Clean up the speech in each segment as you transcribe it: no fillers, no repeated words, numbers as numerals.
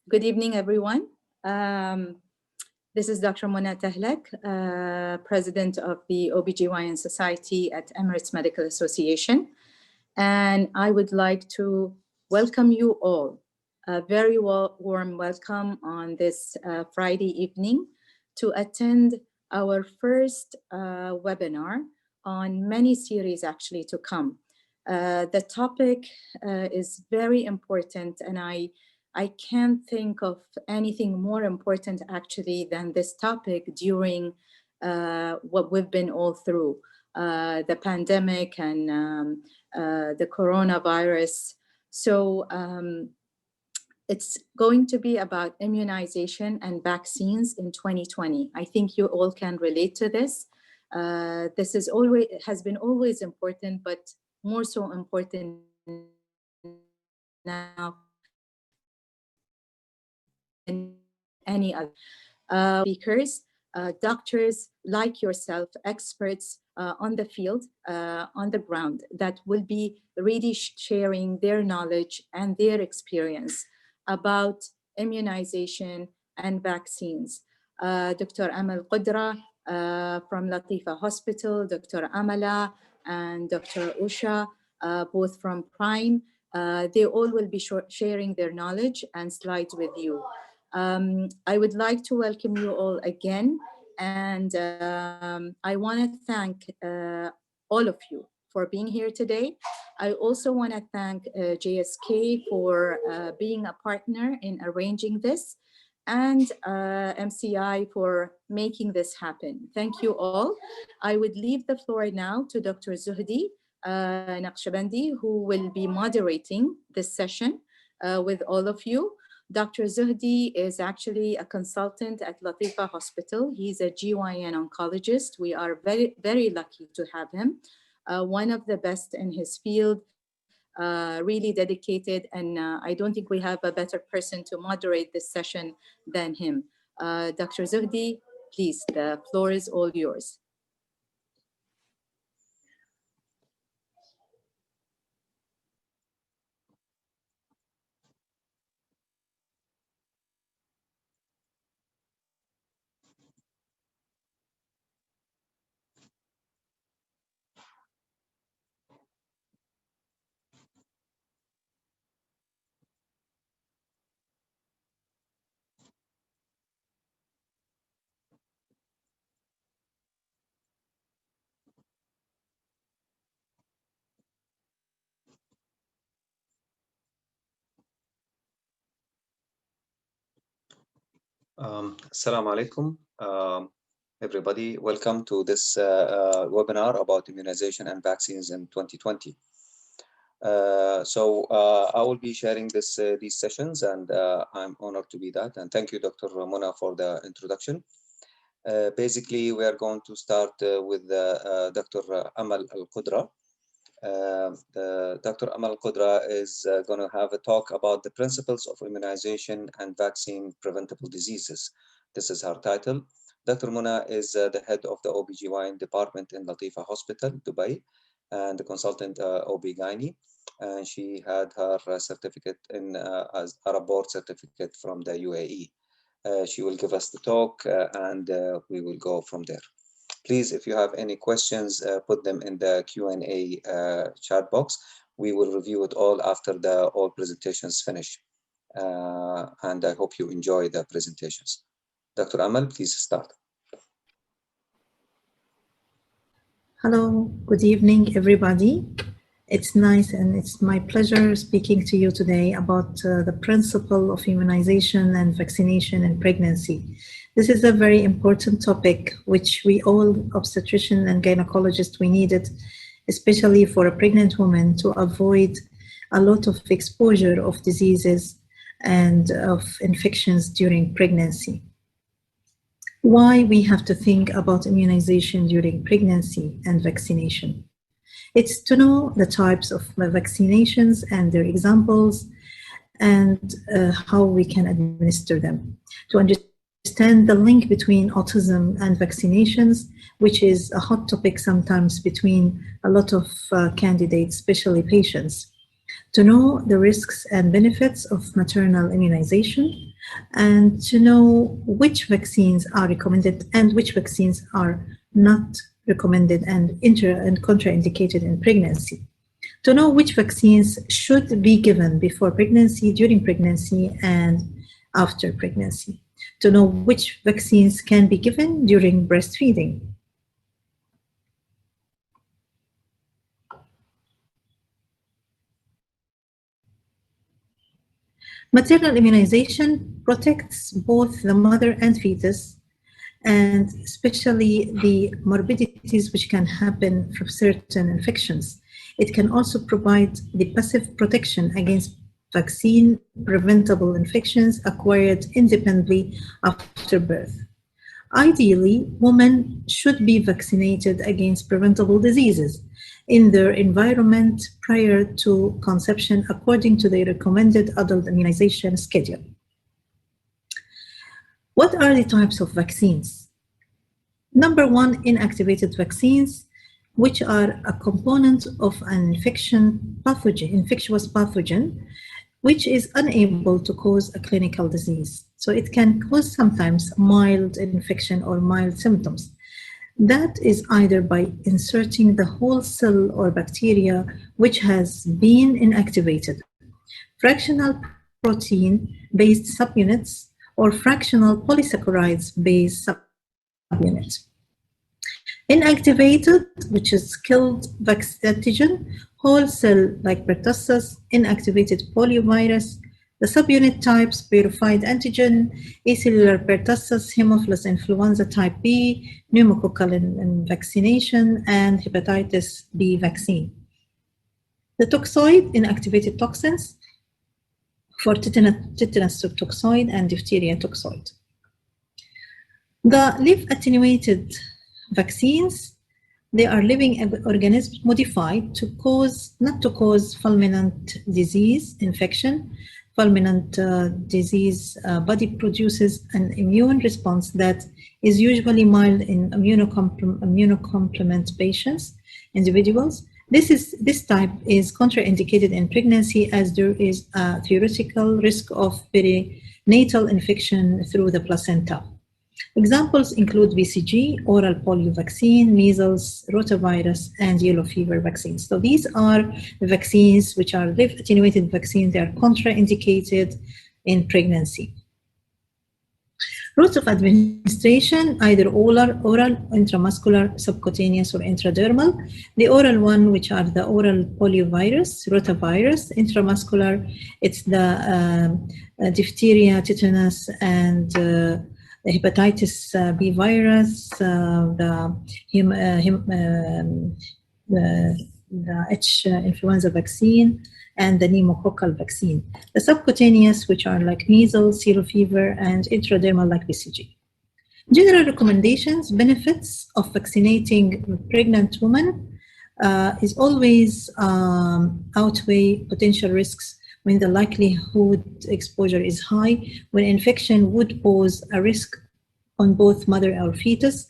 Good evening, everyone. This is Dr. Mona Tahlak, President of the OBGYN Society at Emirates Medical Association. And I would like to welcome you all. A very warm welcome on this Friday evening to attend our first webinar on many series actually to come. The topic is very important, and I can't think of anything more important actually than this topic during what we've been all through, the pandemic and the coronavirus. So it's going to be about immunization and vaccines in 2020. I think you all can relate to this. This is has been always important, but more so important now than any other. Speakers, doctors like yourself, experts on the field, on the ground, that will be really sharing their knowledge and their experience about immunization and vaccines. Dr. Amal Qudra from Latifa Hospital, Dr. Amala and Dr. Usha, both from Prime, they all will be sharing their knowledge and slides with you. I would like to welcome you all again, and I want to thank all of you for being here today. I also want to thank JSK for being a partner in arranging this, and MCI for making this happen. Thank you all. I would leave the floor now to Dr. Zuhdi Naqshbandi, who will be moderating this session with all of you. Dr. Zuhdi is actually a consultant at Latifa Hospital. He's a GYN oncologist. We are very, very lucky to have him. One of the best in his field, really dedicated, and I don't think we have a better person to moderate this session than him. Dr. Zuhdi, please, the floor is all yours. Assalamu alaikum, everybody. Welcome to this webinar about immunization and vaccines in 2020. I will be sharing these sessions, and I'm honored to be that. And thank you, Dr. Mona, for the introduction. Basically, we are going to start with Dr. Amal Al-Qudra. Dr. Amal Qudra is going to have a talk about the principles of immunization and vaccine preventable diseases. This is her title. Dr. Mona is the head of the OBGYN department in Latifa Hospital, Dubai, and the consultant OB Gyne. And she had her certificate as Arab board certificate from the UAE. She will give us the talk and we will go from there. Please, if you have any questions, put them in the Q&A chat box. We will review it all after all presentations finish. And I hope you enjoy the presentations. Dr. Amal, please start. Hello, good evening, everybody. It's nice and it's my pleasure speaking to you today about the principle of immunization and vaccination in pregnancy. This is a very important topic which we all obstetricians and gynecologists, we need it, especially for a pregnant woman, to avoid a lot of exposure of diseases and of infections during pregnancy. Why we have to think about immunization during pregnancy and vaccination? It's to know the types of vaccinations and their examples and how we can administer them. To understand the link between autism and vaccinations, which is a hot topic sometimes between a lot of candidates, especially patients. To know the risks and benefits of maternal immunization, and to know which vaccines are recommended and which vaccines are not recommended and contraindicated in pregnancy. To know which vaccines should be given before pregnancy, during pregnancy, and after pregnancy. To know which vaccines can be given during breastfeeding. Maternal immunization protects both the mother and fetus, and especially the morbidities which can happen from certain infections. It can also provide the passive protection against vaccine preventable infections acquired independently after birth. Ideally, women should be vaccinated against preventable diseases in their environment prior to conception according to the recommended adult immunization schedule. What are the types of vaccines? Number one, inactivated vaccines, which are a component of an infectious pathogen, which is unable to cause a clinical disease. So it can cause sometimes mild infection or mild symptoms. That is either by inserting the whole cell or bacteria which has been inactivated, fractional protein-based subunits, or fractional polysaccharides-based subunits. Inactivated, which is killed antigen, whole cell like pertussis, inactivated poliovirus, the subunit types, purified antigen, acellular pertussis, Haemophilus influenza type B, pneumococcal vaccination, and hepatitis B vaccine. The toxoid, inactivated toxins for tetanus toxoid and diphtheria toxoid. The live attenuated vaccines, they are living organisms modified to cause, not to cause fulminant disease infection. Fulminant disease body produces an immune response that is usually mild in immunocomplement patients, individuals. This type is contraindicated in pregnancy as there is a theoretical risk of perinatal infection through the placenta. Examples include BCG, oral polio vaccine, measles, rotavirus, and yellow fever vaccines. So these are the vaccines which are live attenuated vaccines. They are contraindicated in pregnancy. Routes of administration, either oral, intramuscular, subcutaneous, or intradermal. The oral one, which are the oral poliovirus, rotavirus. Intramuscular, it's the diphtheria, tetanus, and the hepatitis B virus, the H influenza vaccine, and the pneumococcal vaccine. The subcutaneous, which are like measles, yellow fever, and intradermal like BCG. General recommendations, benefits of vaccinating pregnant women is always outweigh potential risks when the likelihood exposure is high, when infection would pose a risk on both mother or fetus,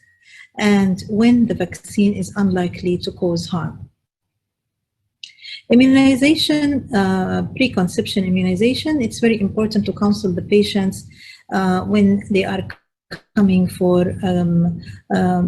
and when the vaccine is unlikely to cause harm. Immunization, preconception immunization, it's very important to counsel the patients when they are coming for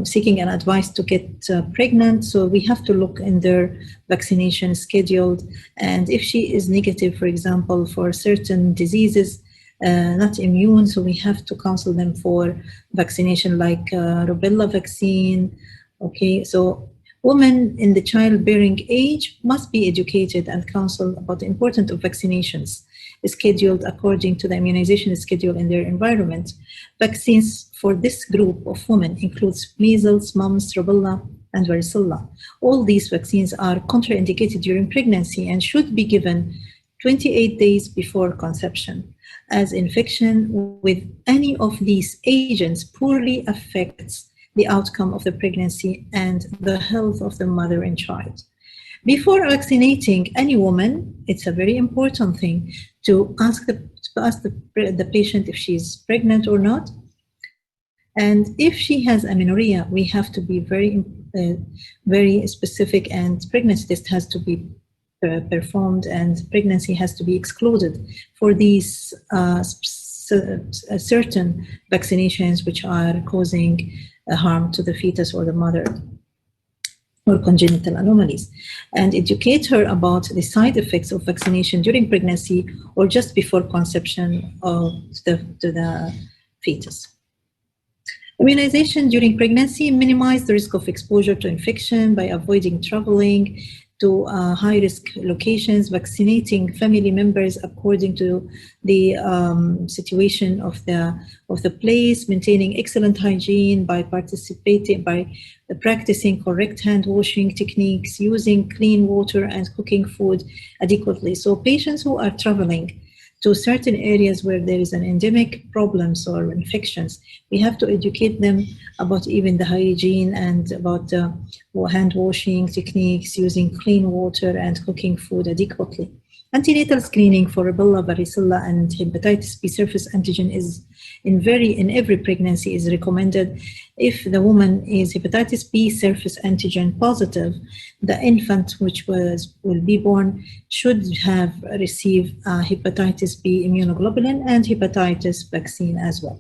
seeking an advice to get pregnant. So we have to look in their vaccination schedule. And if she is negative, for example, for certain diseases, not immune, so we have to counsel them for vaccination like rubella vaccine. Okay, so women in the childbearing age must be educated and counseled about the importance of vaccinations, scheduled according to the immunization schedule in their environment. Vaccines for this group of women includes measles, mumps, rubella, and varicella. All these vaccines are contraindicated during pregnancy and should be given 28 days before conception, as infection with any of these agents poorly affects the outcome of the pregnancy and the health of the mother and child. Before vaccinating any woman, it's a very important thing to ask the patient if she's pregnant or not. And if she has amenorrhea, we have to be very specific, and pregnancy test has to be performed and pregnancy has to be excluded for these certain vaccinations which are causing harm to the fetus or the mother, or congenital anomalies, and educate her about the side effects of vaccination during pregnancy or just before conception of the fetus. Immunization during pregnancy minimize the risk of exposure to infection by avoiding traveling to high-risk locations, vaccinating family members according to the situation of the place, maintaining excellent hygiene by practicing correct hand washing techniques, using clean water and cooking food adequately. So patients who are traveling to certain areas where there is an endemic problems or infections, we have to educate them about even the hygiene and about hand washing techniques, using clean water and cooking food adequately. Antenatal screening for rubella, varicella, and hepatitis B surface antigen is in every pregnancy is recommended. If the woman is hepatitis B surface antigen positive, the infant which will be born should have received hepatitis B immunoglobulin and hepatitis vaccine as well.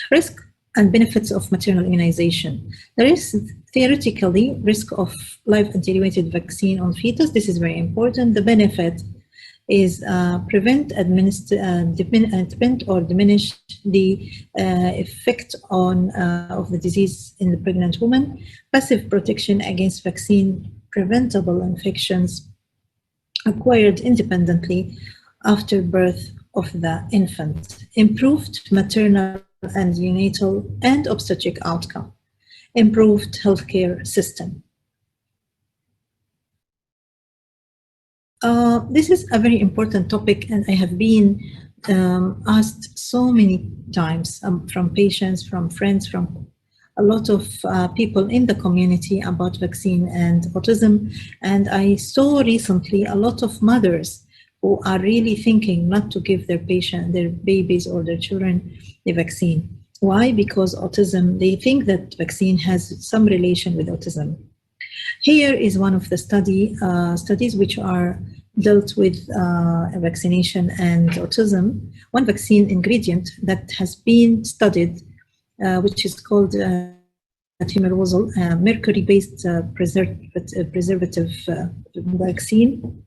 Risk and benefits of maternal immunization. There is theoretically risk of live attenuated vaccine on fetus. This is very important. The benefit is prevent or diminish the effect of the disease in the pregnant woman, passive protection against vaccine preventable infections acquired independently after birth of the infant, improved maternal and neonatal and obstetric outcome, improved healthcare system. This is a very important topic, and I have been asked so many times from patients, from friends, from a lot of people in the community about vaccine and autism. And I saw recently a lot of mothers who are really thinking not to give their babies or their children the vaccine. Why? Because autism, they think that vaccine has some relation with autism. Here is one of the studies which are dealt with vaccination and autism. One vaccine ingredient that has been studied, which is called thimerosal, mercury-based preservative vaccine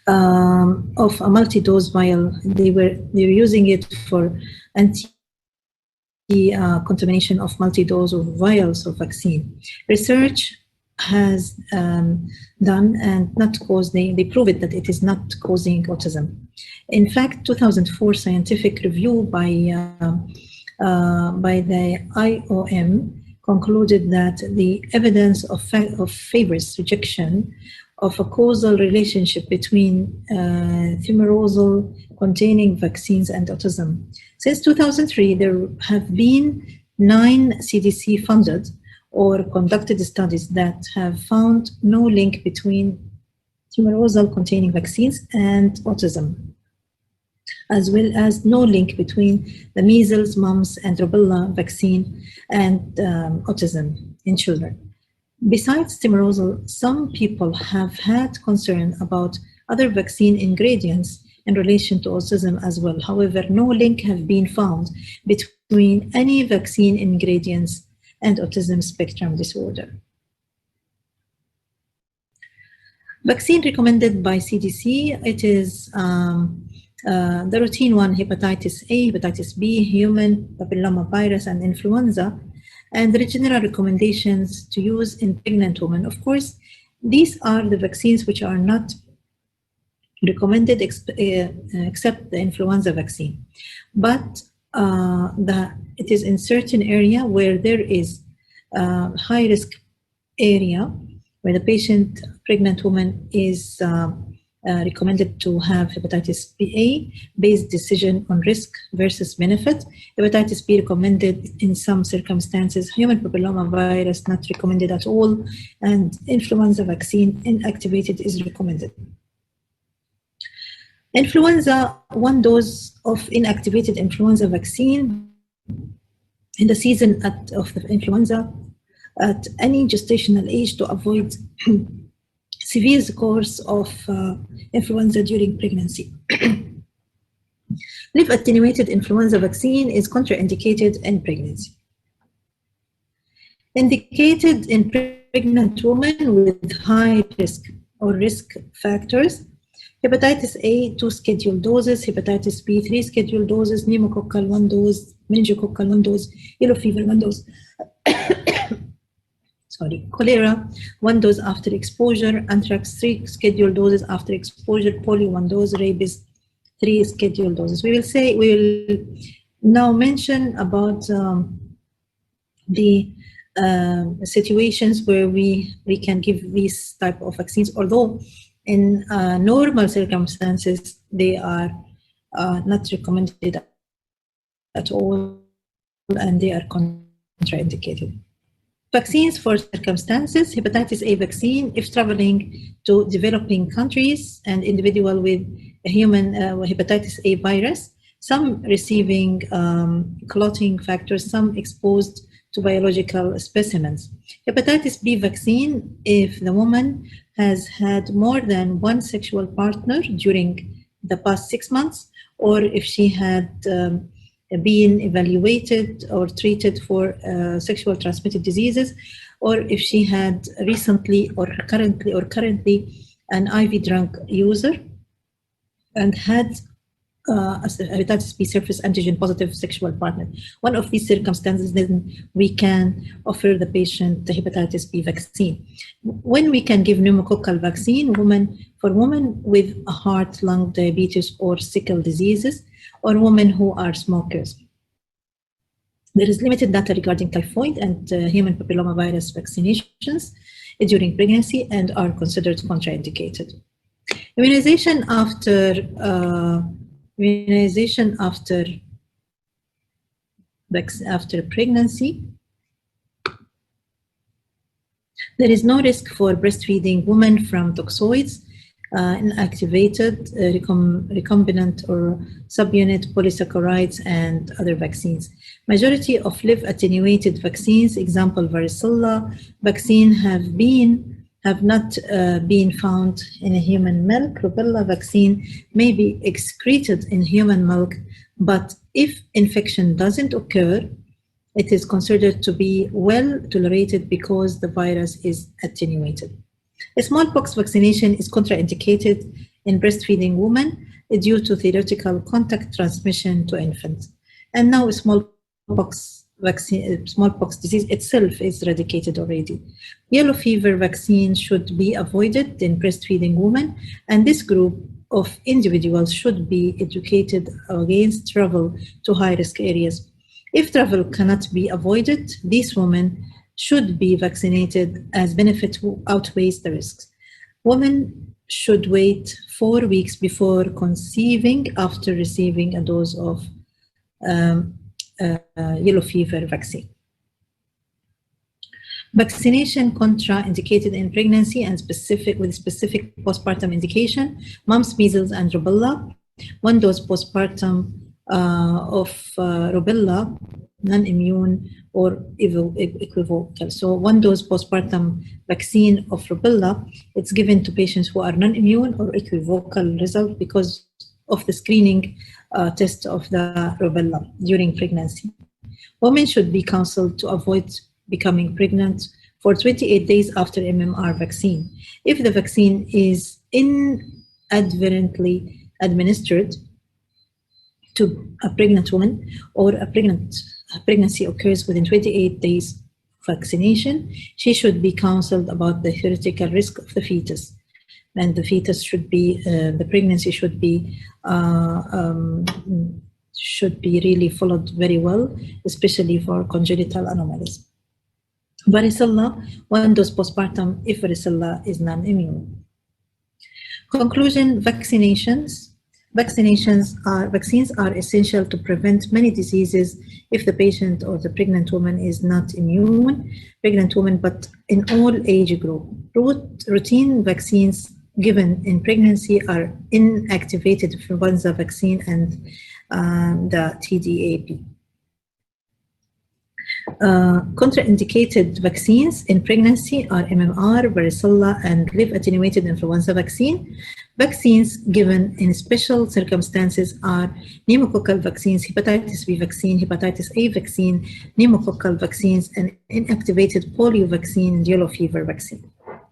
of a multi-dose vial. They were using it for anti-contamination of multi-dose of vials of vaccine. Research has done and not caused, they prove it that it is not causing autism. In fact, 2004 scientific review by the IOM concluded that the evidence of favors rejection of a causal relationship between thimerosal containing vaccines and autism. Since 2003, there have been 9 CDC funded or conducted studies that have found no link between thimerosal containing vaccines and autism, as well as no link between the measles, mumps, and rubella vaccine and autism in children. Besides thimerosal, some people have had concern about other vaccine ingredients in relation to autism as well. However, no link has been found between any vaccine ingredients and autism spectrum disorder. Vaccine recommended by CDC, it is the routine one, hepatitis A, hepatitis B, human papillomavirus, and influenza, and the general recommendations to use in pregnant women. Of course, these are the vaccines which are not recommended except the influenza vaccine. But it is in certain area where there is high risk area where the pregnant woman is recommended to have hepatitis A based decision on risk versus benefit. Hepatitis B recommended in some circumstances, human papillomavirus not recommended at all, and influenza vaccine inactivated is recommended. Influenza, 1 dose of inactivated influenza vaccine in the season of the influenza at any gestational age to avoid severe course of influenza during pregnancy. Live attenuated influenza vaccine is contraindicated in pregnancy. Indicated in pregnant women with high risk or risk factors. Hepatitis A, 2 scheduled doses, hepatitis B, 3 scheduled doses, pneumococcal 1 dose, meningococcal 1 dose, yellow fever 1 dose, cholera 1 dose after exposure, anthrax 3 scheduled doses after exposure, polio 1 dose, rabies 3 scheduled doses. We will now mention about the situations where we can give these type of vaccines, although in normal circumstances they are not recommended at all and they are contraindicated. Vaccines for circumstances: hepatitis A vaccine if traveling to developing countries and individual with a human hepatitis A virus, some receiving clotting factors, some exposed to biological specimens. Hepatitis B vaccine if the woman has had more than one sexual partner during the past 6 months, or if she had been evaluated or treated for sexual transmitted diseases, or if she had recently or currently an IV drug user and had a hepatitis B surface antigen positive sexual partner. One of these circumstances, then we can offer the patient the hepatitis B vaccine. When we can give pneumococcal vaccine, for women with a heart, lung, diabetes, or sickle diseases, or women who are smokers. There is limited data regarding typhoid and human papillomavirus vaccinations during pregnancy and are considered contraindicated. Immunization after pregnancy. There is no risk for breastfeeding women from toxoids, inactivated, recombinant or subunit polysaccharides, and other vaccines. Majority of live attenuated vaccines, example varicella vaccine, have not been found in a human milk. Rubella vaccine may be excreted in human milk, but if infection doesn't occur, it is considered to be well tolerated because the virus is attenuated. A smallpox vaccination is contraindicated in breastfeeding women due to theoretical contact transmission to infants. And now smallpox disease itself is eradicated already. Yellow fever vaccine should be avoided in breastfeeding women, and this group of individuals should be educated against travel to high-risk areas. If travel cannot be avoided, these women should be vaccinated as benefit outweighs the risks. Women should wait 4 weeks before conceiving after receiving a dose of yellow fever vaccine. Vaccination contraindicated in pregnancy and with specific postpartum indication: mumps, measles, and rubella. 1 dose postpartum of rubella, non-immune or equivocal. So 1 dose postpartum vaccine of rubella, it's given to patients who are non-immune or equivocal result because of the screening test of the rubella during pregnancy. Women should be counseled to avoid becoming pregnant for 28 days after MMR vaccine. If the vaccine is inadvertently administered to a pregnant woman or a pregnancy occurs within 28 days of vaccination, she should be counseled about the theoretical risk of the fetus. And the fetus should be, the pregnancy should be really followed very well, especially for congenital anomalies. Varicella, 1 dose postpartum if varicella is non-immune. Conclusion: vaccines are essential to prevent many diseases if the patient or the pregnant woman is not immune, but in all age group. Routine vaccines given in pregnancy are inactivated influenza vaccine and the Tdap. Contraindicated vaccines in pregnancy are MMR, varicella, and live attenuated influenza vaccine. Vaccines given in special circumstances are pneumococcal vaccines, hepatitis B vaccine, hepatitis A vaccine, pneumococcal vaccines, and inactivated polio vaccine and yellow fever vaccine,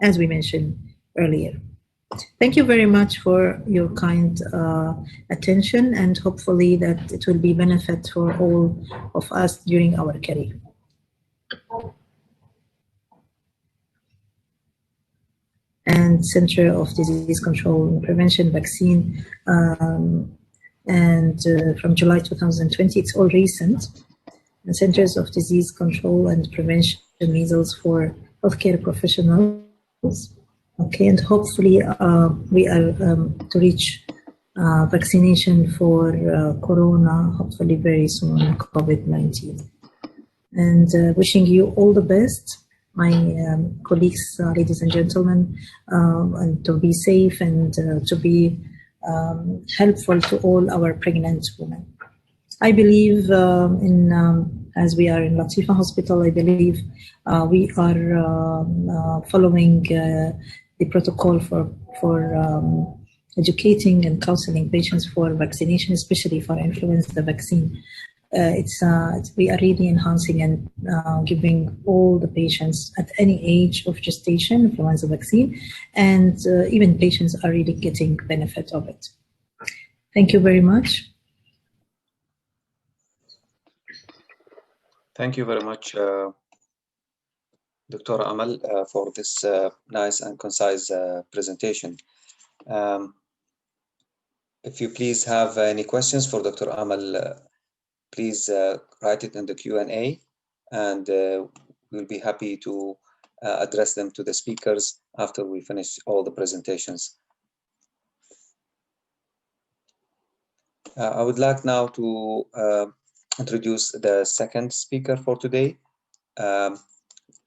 as we mentioned earlier. Thank you very much for your kind attention, and hopefully that it will be benefit for all of us during our career. And Center of Disease Control and Prevention vaccine, and from July 2020, it's all recent. The Centers of Disease Control and Prevention measles for healthcare professionals. Okay, and hopefully we are to reach vaccination for Corona, hopefully very soon, COVID-19. And wishing you all the best, my colleagues, ladies and gentlemen, and to be safe and to be helpful to all our pregnant women. I believe as we are in Latifa Hospital, I believe we are following the protocol for educating and counseling patients for vaccination, especially for influenza vaccine. We are really enhancing and giving all the patients at any age of gestation influenza vaccine, and even patients are really getting benefit of it. Thank you very much. Thank you very much, Dr. Amal, for this nice and concise presentation. If you please have any questions for Dr. Amal, please write it in the Q&A, and we'll be happy to address them to the speakers after we finish all the presentations. I would like now to introduce the second speaker for today.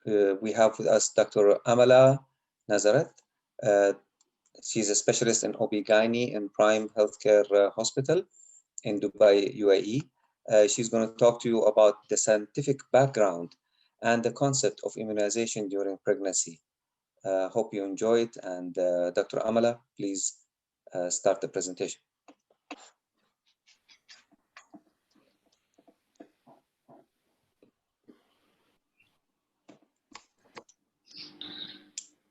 We have with us Dr. Amala Nazaret. She's a specialist in OB Gyne in Prime Healthcare Hospital in Dubai, UAE. She's going to talk to you about the scientific background and the concept of immunization during pregnancy. Hope you enjoy it. And Dr. Amala, please start the presentation.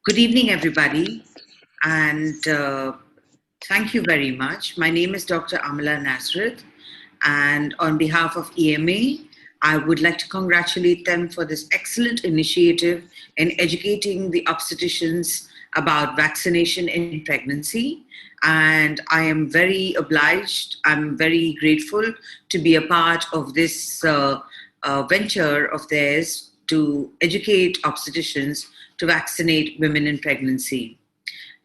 Good evening, everybody, and thank you very much. My name is Dr. Amala Nasrat, and on behalf of EMA, I would like to congratulate them for this excellent initiative in educating the obstetricians about vaccination in pregnancy. And I am very obliged, I'm very grateful to be a part of this venture of theirs to educate obstetricians to vaccinate women in pregnancy.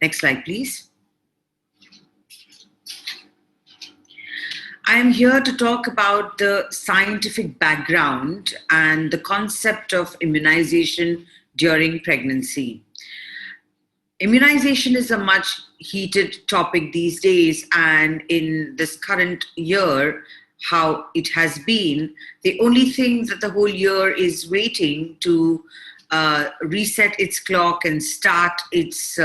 Next slide, please. I am here to talk about the scientific background and the concept of immunization during pregnancy. Immunization is a much heated topic these days, and in this current year, how it has been, the only thing that the whole year is waiting to reset its clock and start its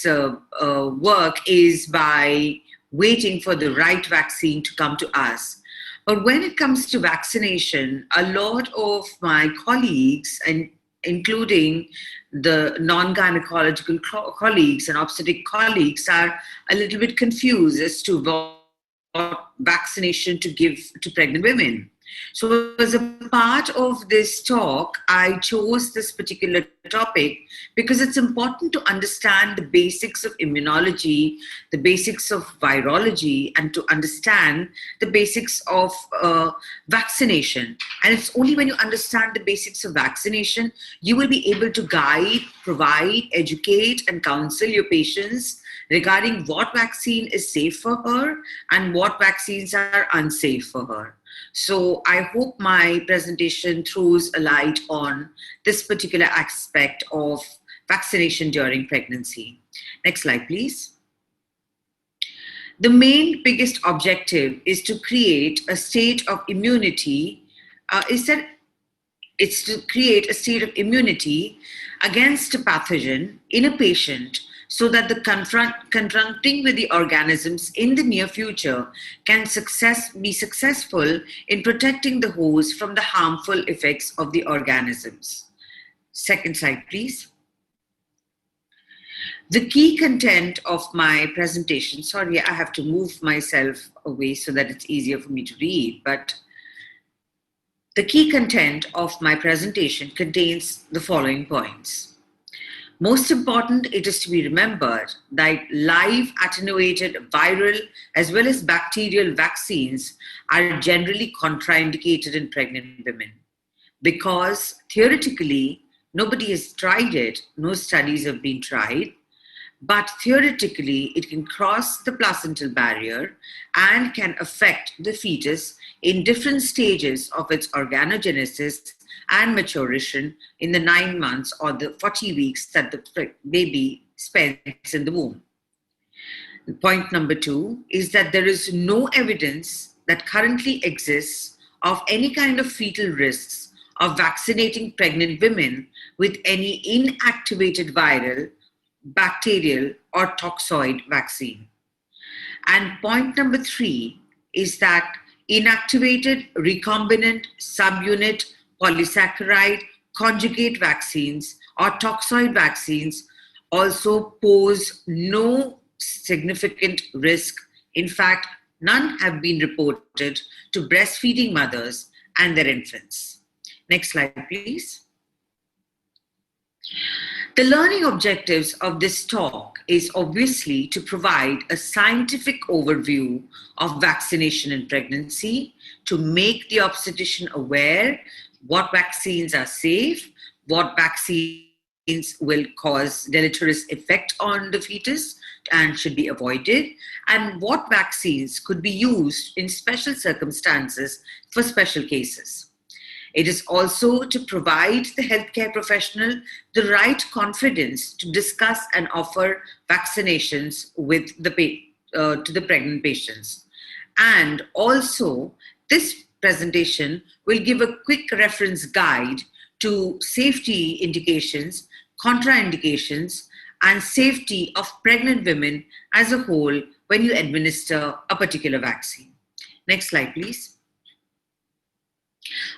work is by waiting for the right vaccine to come to us. But when it comes to vaccination, a lot of my colleagues, and including the non-gynecological colleagues and obstetric colleagues, are a little bit confused as to what vaccination to give to pregnant women. So as a part of this talk, I chose this particular topic because it's important to understand the basics of immunology, the basics of virology, and to understand the basics of vaccination. And it's only when you understand the basics of vaccination, you will be able to guide, provide, educate, and counsel your patients regarding what vaccine is safe for her and what vaccines are unsafe for her. So I hope my presentation throws a light on this particular aspect of vaccination during pregnancy. Next slide, please. The main biggest objective is to create a state of immunity, it's to create a state of immunity against a pathogen in a patient so that the confronting with the organisms in the near future can be successful in protecting the host from the harmful effects of the organisms. Second slide, please. The key content of my presentation, sorry, I have to move myself away so that it's easier for me to read, but the key content of my presentation contains the following points. Most important, it is to be remembered that live attenuated viral as well as bacterial vaccines are generally contraindicated in pregnant women because theoretically, nobody has tried it, no studies have been tried, but theoretically, it can cross the placental barrier and can affect the fetus in different stages of its organogenesis and maturation in the 9 months or the 40 weeks that the baby spends in the womb. Point number 2 is that there is no evidence that currently exists of any kind of fetal risks of vaccinating pregnant women with any inactivated viral, bacterial, or toxoid vaccine. And point number 3 is that inactivated recombinant subunit polysaccharide conjugate vaccines or toxoid vaccines also pose no significant risk. In fact, none have been reported to breastfeeding mothers and their infants. Next slide, please. The learning objectives of this talk is obviously to provide a scientific overview of vaccination in pregnancy, to make the obstetrician aware what vaccines are safe, what vaccines will cause deleterious effect on the fetus and should be avoided, and what vaccines could be used in special circumstances for special cases. It is also to provide the healthcare professional the right confidence to discuss and offer vaccinations with to the pregnant patients. And also, this presentation will give a quick reference guide to safety indications, contraindications, and safety of pregnant women as a whole when you administer a particular vaccine. Next slide, please.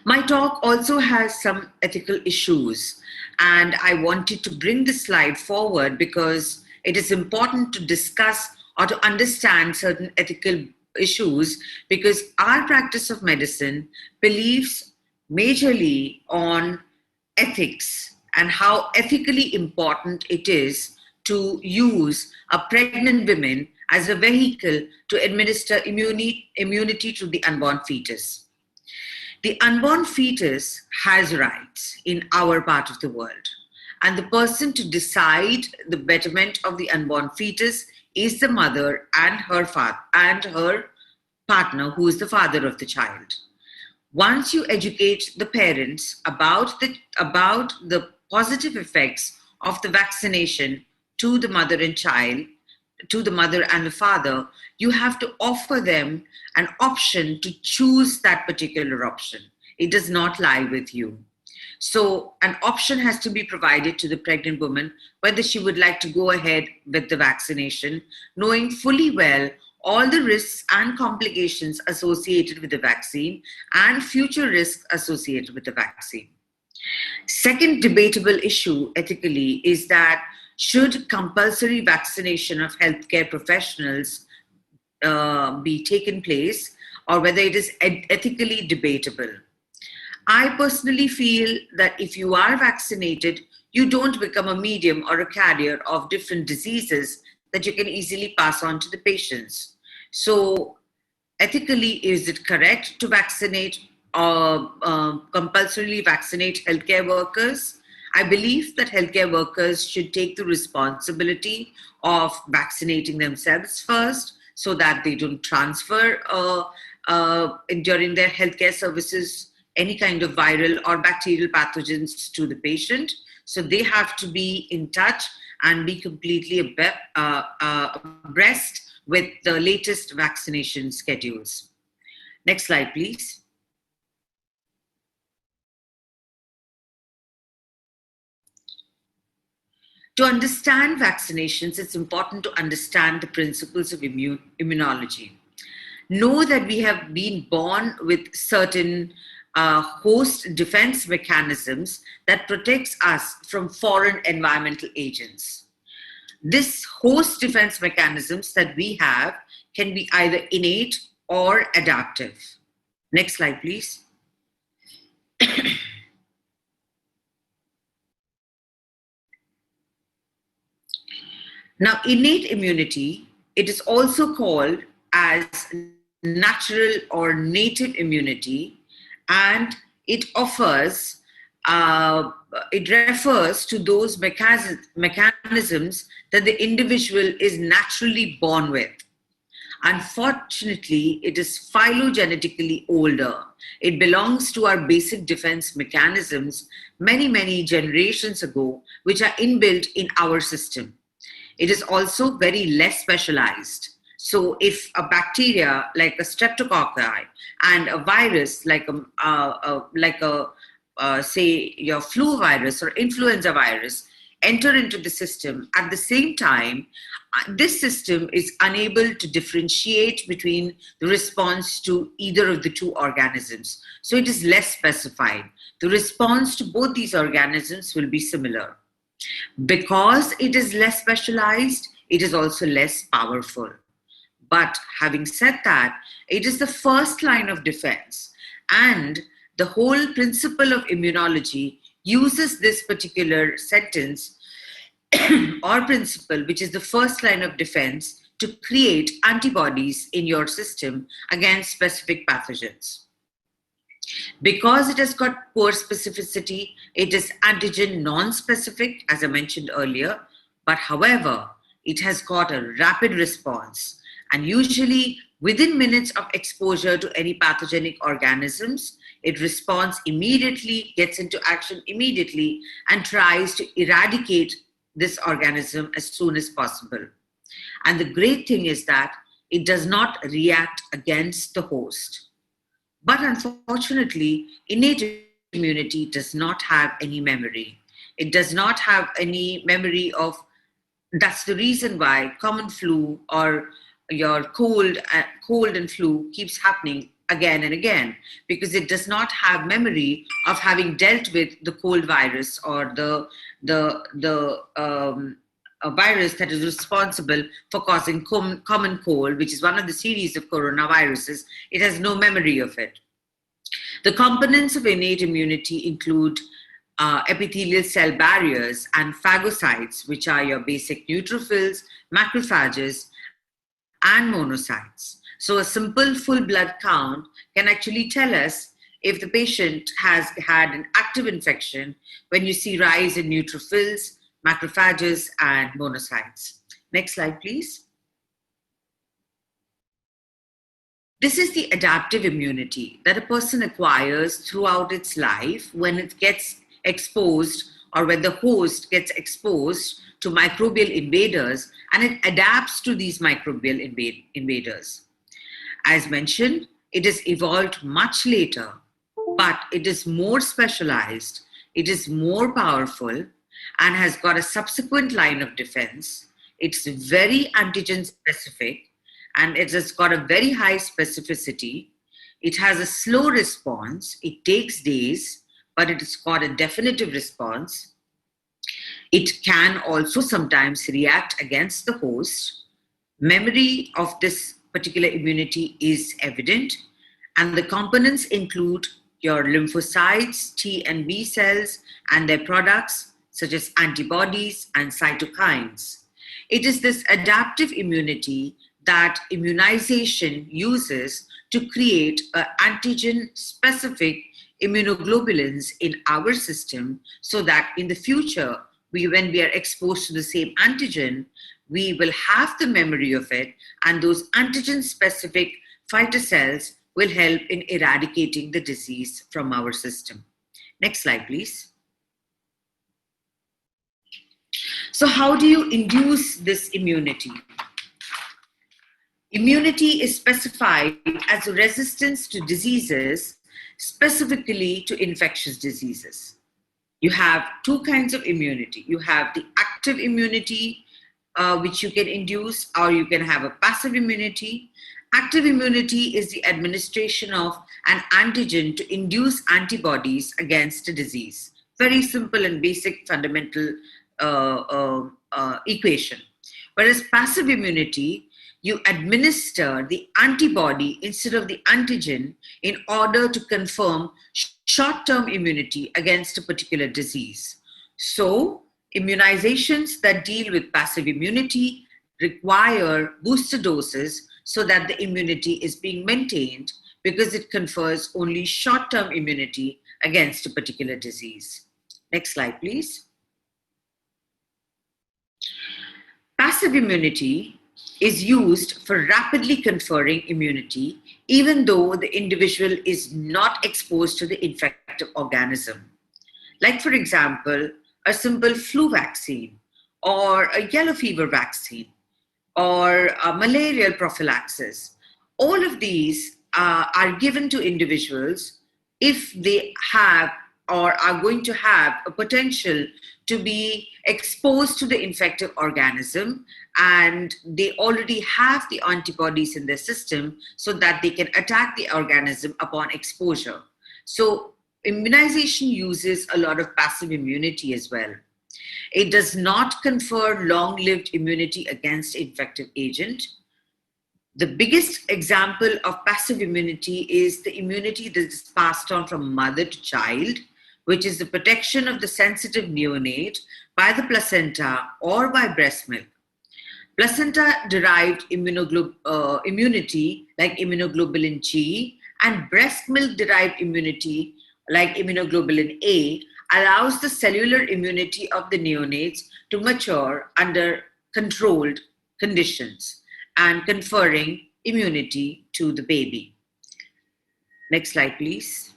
My talk also has some ethical issues, and I wanted to bring this slide forward because it is important to discuss or to understand certain ethical issues, because our practice of medicine believes majorly on ethics and how ethically important it is to use a pregnant woman as a vehicle to administer immunity to the unborn fetus. The unborn fetus has rights in our part of the world, and the person to decide the betterment of the unborn fetus is the mother and her father and her partner, who is the father of the child. Once you educate the parents about the positive effects of the vaccination to the mother and child, to the mother and the father, you have to offer them an option to choose that particular option. It does not lie with you. So an option has to be provided to the pregnant woman whether she would like to go ahead with the vaccination, knowing fully well all the risks and complications associated with the vaccine and future risks associated with the vaccine. Second debatable issue ethically is that should compulsory vaccination of healthcare professionals be taken place, or whether it is ethically debatable. I personally feel that if you are vaccinated, you don't become a medium or a carrier of different diseases that you can easily pass on to the patients. So ethically, is it correct to vaccinate or compulsorily vaccinate healthcare workers? I believe that healthcare workers should take the responsibility of vaccinating themselves first so that they don't transfer during their healthcare services any kind of viral or bacterial pathogens to the patient. So they have to be in touch and be completely abreast with the latest vaccination schedules. Next slide, please. To understand vaccinations, it's important to understand the principles of immunology. Know that we have been born with certain host defense mechanisms that protects us from foreign environmental agents. This host defense mechanisms that we have can be either innate or adaptive. Next slide, please. Now, innate immunity, it is also called as natural or native immunity, and it refers to those mechanisms that the individual is naturally born with. Unfortunately, it is phylogenetically older. It belongs to our basic defense mechanisms many generations ago, which are inbuilt in our system. It is also very less specialized. So if a bacteria like a streptococci and a virus like say your flu virus or influenza virus enter into the system at the same time, this system is unable to differentiate between the response to either of the two organisms. So it is less specified. The response to both these organisms will be similar. Because it is less specialized, it is also less powerful. But having said that, it is the first line of defense. And the whole principle of immunology uses this particular sentence or principle, which is the first line of defense, to create antibodies in your system against specific pathogens. Because it has got poor specificity, it is antigen non-specific, as I mentioned earlier, but however, it has got a rapid response, and usually within minutes of exposure to any pathogenic organisms, it responds immediately, gets into action immediately, and tries to eradicate this organism as soon as possible. And the great thing is that it does not react against the host. But unfortunately, innate immunity does not have any memory. It does not have any memory of, that's the reason why common flu or your cold and flu keeps happening again and again, because it does not have memory of having dealt with the cold virus or a virus that is responsible for causing common cold, which is one of the series of coronaviruses. It has no memory of it. The components of innate immunity include epithelial cell barriers and phagocytes, which are your basic neutrophils, macrophages, and monocytes. So a simple full blood count can actually tell us if the patient has had an active infection when you see rise in neutrophils, macrophages, and monocytes. Next slide, please. This is the adaptive immunity that a person acquires throughout its life when it gets exposed or when the host gets exposed to microbial invaders, and it adapts to these microbial invaders. As mentioned, it is evolved much later, but it is more specialized, it is more powerful, and has got a subsequent line of defense. It's very antigen specific, and it has got a very high specificity. It has a slow response. It takes days, but it has got a definitive response. It can also sometimes react against the host. Memory of this particular immunity is evident, and the components include your lymphocytes, T and B cells, and their products such as antibodies and cytokines. It is this adaptive immunity that immunization uses to create antigen-specific immunoglobulins in our system, so that in the future, when we are exposed to the same antigen, we will have the memory of it, and those antigen-specific fighter cells will help in eradicating the disease from our system. Next slide, please. So how do you induce this immunity? Immunity is specified as resistance to diseases, specifically to infectious diseases. You have two kinds of immunity. You have the active immunity, which you can induce, or you can have a passive immunity. Active immunity is the administration of an antigen to induce antibodies against a disease. Very simple and basic fundamental equation. Whereas passive immunity, you administer the antibody instead of the antigen in order to confirm short-term immunity against a particular disease. So, immunizations that deal with passive immunity require booster doses so that the immunity is being maintained because it confers only short-term immunity against a particular disease. Next slide, please. Passive immunity is used for rapidly conferring immunity even though the individual is not exposed to the infective organism. Like, for example, a simple flu vaccine or a yellow fever vaccine or a malarial prophylaxis. All of these are given to individuals if they have or are going to have a potential to be exposed to the infective organism, and they already have the antibodies in their system so that they can attack the organism upon exposure. So immunization uses a lot of passive immunity as well. It does not confer long-lived immunity against infective agent. The biggest example of passive immunity is the immunity that is passed on from mother to child, which is the protection of the sensitive neonate by the placenta or by breast milk. Placenta-derived immunity, like immunoglobulin G, and breast milk-derived immunity, like immunoglobulin A, allows the cellular immunity of the neonates to mature under controlled conditions and conferring immunity to the baby. Next slide, please.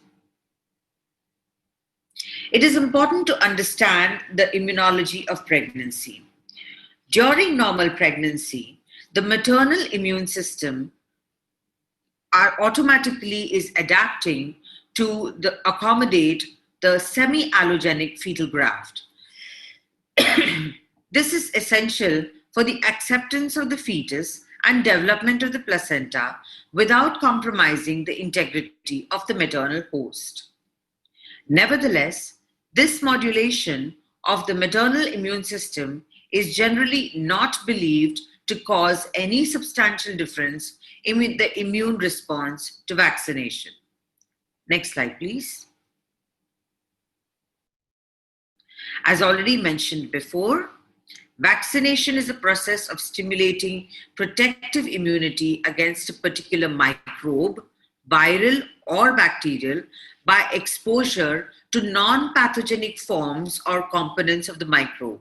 It is important to understand the immunology of pregnancy. During normal pregnancy, the maternal immune system automatically is adapting to accommodate the semi-allogenic fetal graft. This is essential for the acceptance of the fetus and development of the placenta without compromising the integrity of the maternal host. Nevertheless, this modulation of the maternal immune system is generally not believed to cause any substantial difference in the immune response to vaccination. Next slide, please. As already mentioned before, vaccination is a process of stimulating protective immunity against a particular microbe, viral or bacterial, by exposure to non-pathogenic forms or components of the microbe.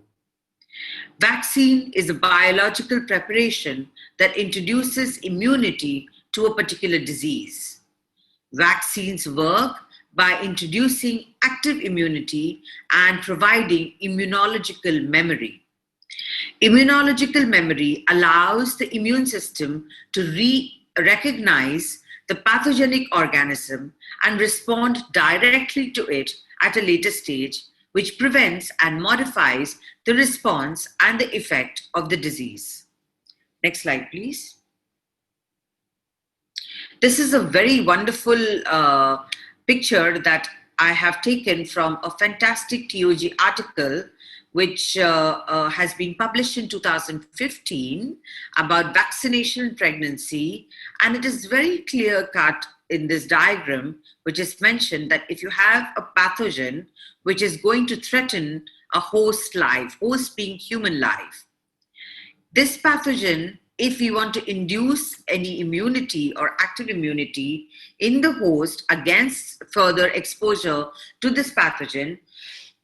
Vaccine is a biological preparation that introduces immunity to a particular disease. Vaccines work by introducing active immunity and providing immunological memory. Immunological memory allows the immune system to recognize the pathogenic organism and respond directly to it at a later stage, which prevents and modifies the response and the effect of the disease. Next slide, please. This is a very wonderful picture that I have taken from a fantastic TOG article which has been published in 2015 about vaccination and pregnancy. And it is very clear cut in this diagram, which is mentioned that if you have a pathogen which is going to threaten a host life, host being human life, this pathogen, if we want to induce any immunity or active immunity in the host against further exposure to this pathogen,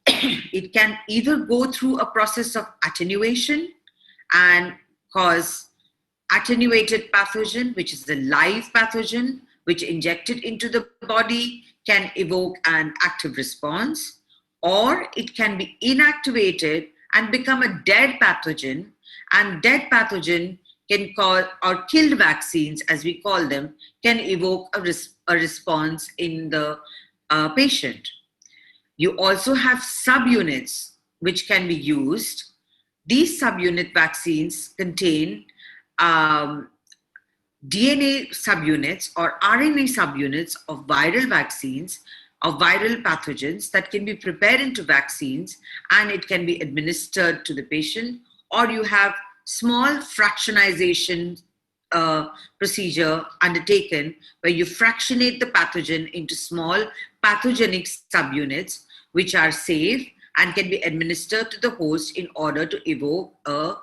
it can either go through a process of attenuation and cause attenuated pathogen, which is the live pathogen, which injected into the body can evoke an active response, or it can be inactivated and become a dead pathogen, and dead pathogen can cause, or killed vaccines as we call them, can evoke a response in the patient. You also have subunits which can be used. These subunit vaccines contain DNA subunits or RNA subunits of viral vaccines, of viral pathogens that can be prepared into vaccines, and it can be administered to the patient. Or you have small fractionization procedure undertaken where you fractionate the pathogen into small pathogenic subunits which are safe and can be administered to the host in order to evoke a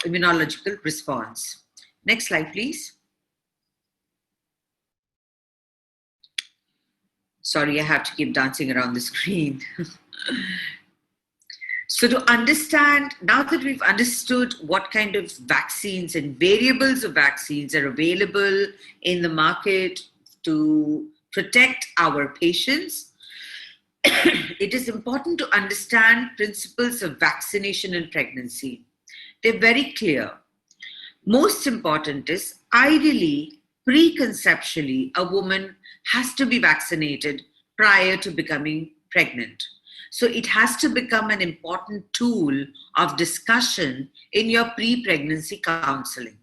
immunological response. Next slide, please. Sorry, I have to keep dancing around the screen. So to understand, now that we've understood what kind of vaccines and variables of vaccines are available in the market to protect our patients, it is important to understand principles of vaccination in pregnancy. They're very clear. Most important is, ideally, preconceptually, a woman has to be vaccinated prior to becoming pregnant. So it has to become an important tool of discussion in your pre-pregnancy counseling.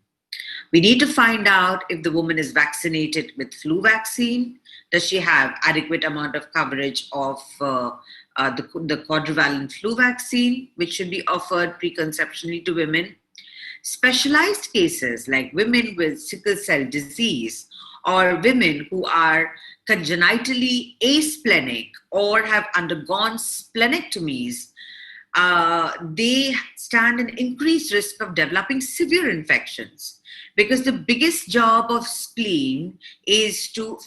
We need to find out if the woman is vaccinated with flu vaccine. Does she have adequate amount of coverage of the quadrivalent flu vaccine, which should be offered preconceptionally to women? Specialized cases like women with sickle cell disease or women who are congenitally asplenic or have undergone splenectomies, they stand an increased risk of developing severe infections, because the biggest job of spleen is to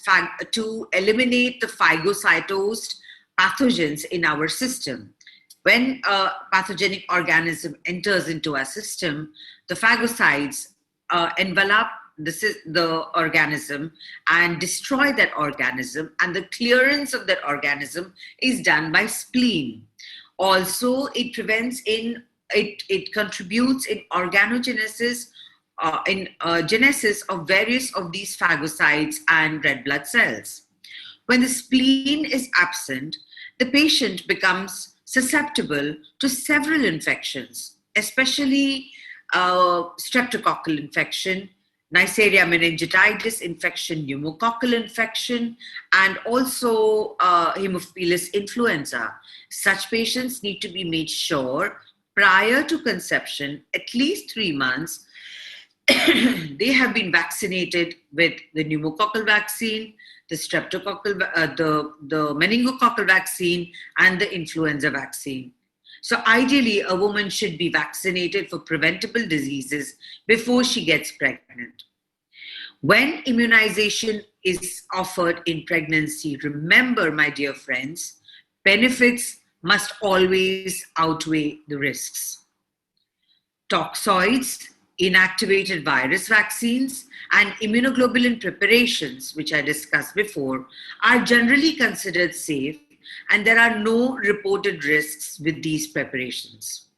eliminate the phagocytosed pathogens in our system. When a pathogenic organism enters into our system, the phagocytes envelop the organism and destroy that organism, and the clearance of that organism is done by spleen. Also, it contributes in organogenesis, genesis of various of these phagocytes and red blood cells. When the spleen is absent, the patient becomes susceptible to several infections, especially streptococcal infection, Neisseria meningitidis infection, pneumococcal infection, and also Haemophilus influenza. Such patients need to be made sure prior to conception, at least 3 months, they have been vaccinated with the pneumococcal vaccine, the streptococcal, the meningococcal vaccine, and the influenza vaccine. So ideally, a woman should be vaccinated for preventable diseases before she gets pregnant. When immunization is offered in pregnancy, remember, my dear friends, benefits must always outweigh the risks. Toxoids, inactivated virus vaccines, and immunoglobulin preparations, which I discussed before, are generally considered safe, and there are no reported risks with these preparations.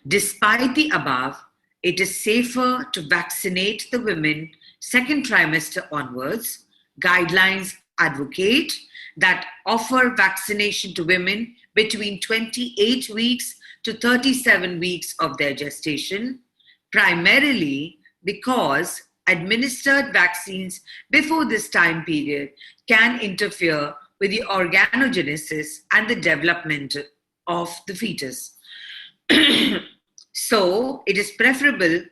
Despite the above, it is safer to vaccinate the women second trimester onwards. Guidelines advocate that offer vaccination to women between 28 weeks to 37 weeks of their gestation, primarily because administered vaccines before this time period can interfere with the organogenesis and the development of the fetus. So it is preferable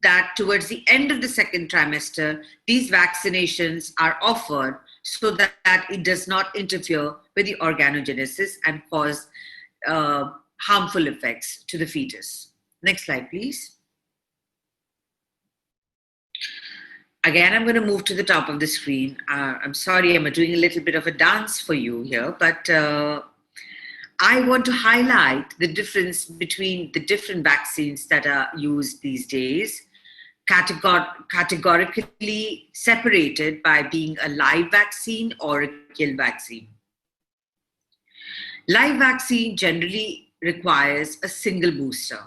that towards the end of the second trimester, these vaccinations are offered so that it does not interfere with the organogenesis and cause harmful effects to the fetus. Next slide, please. Again, I'm going to move to the top of the screen. I'm sorry, I'm doing a little bit of a dance for you here, but I want to highlight the difference between the different vaccines that are used these days, categorically separated by being a live vaccine or a kill vaccine. Live vaccine generally requires a single booster.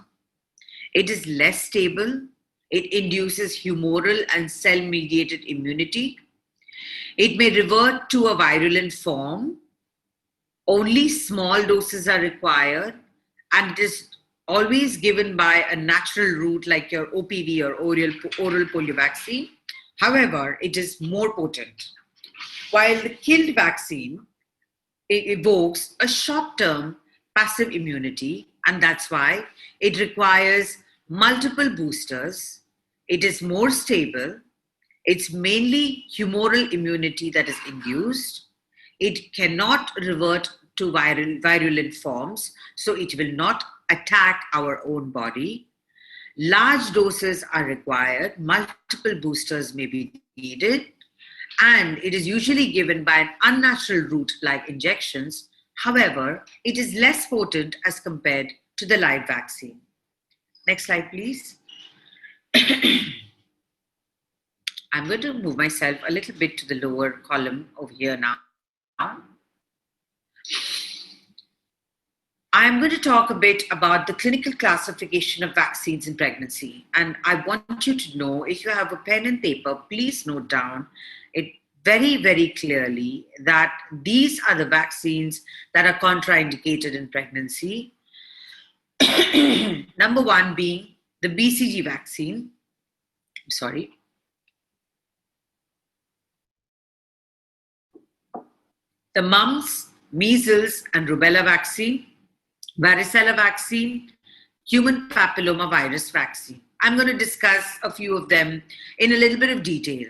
It is less stable. It induces humoral and cell-mediated immunity. It may revert to a virulent form, Only small doses are required, and it is always given by a natural route like your OPV or oral polio vaccine. However, it is more potent. While the killed vaccine, it evokes a short-term passive immunity, and that's why it requires multiple boosters. It is more stable. It's mainly humoral immunity that is induced. It cannot revert to virulent forms, so it will not attack our own body. Large doses are required, multiple boosters may be needed, and it is usually given by an unnatural route like injections. However, it is less potent as compared to the live vaccine. Next slide, please. I'm going to move myself a little bit to the lower column over here now. I'm going to talk a bit about the clinical classification of vaccines in pregnancy. And I want you to know, if you have a pen and paper, please note down it very, very clearly that these are the vaccines that are contraindicated in pregnancy. Number one being the BCG vaccine. The mumps, measles, and rubella vaccine, varicella vaccine, human papillomavirus vaccine. I'm going to discuss a few of them in a little bit of detail.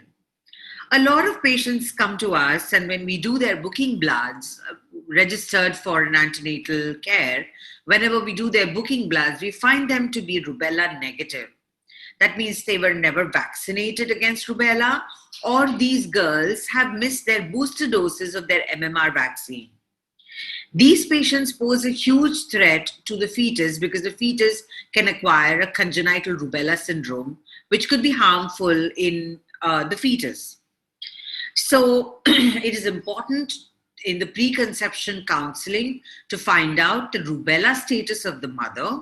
A lot of patients come to us, and when we do their booking bloods, registered for an antenatal care, whenever we do their booking bloods, we find them to be rubella negative. That means they were never vaccinated against rubella, or these girls have missed their booster doses of their MMR vaccine. These patients pose a huge threat to the fetus because the fetus can acquire a congenital rubella syndrome, which could be harmful in the fetus. So it is important in the preconception counseling to find out the rubella status of the mother.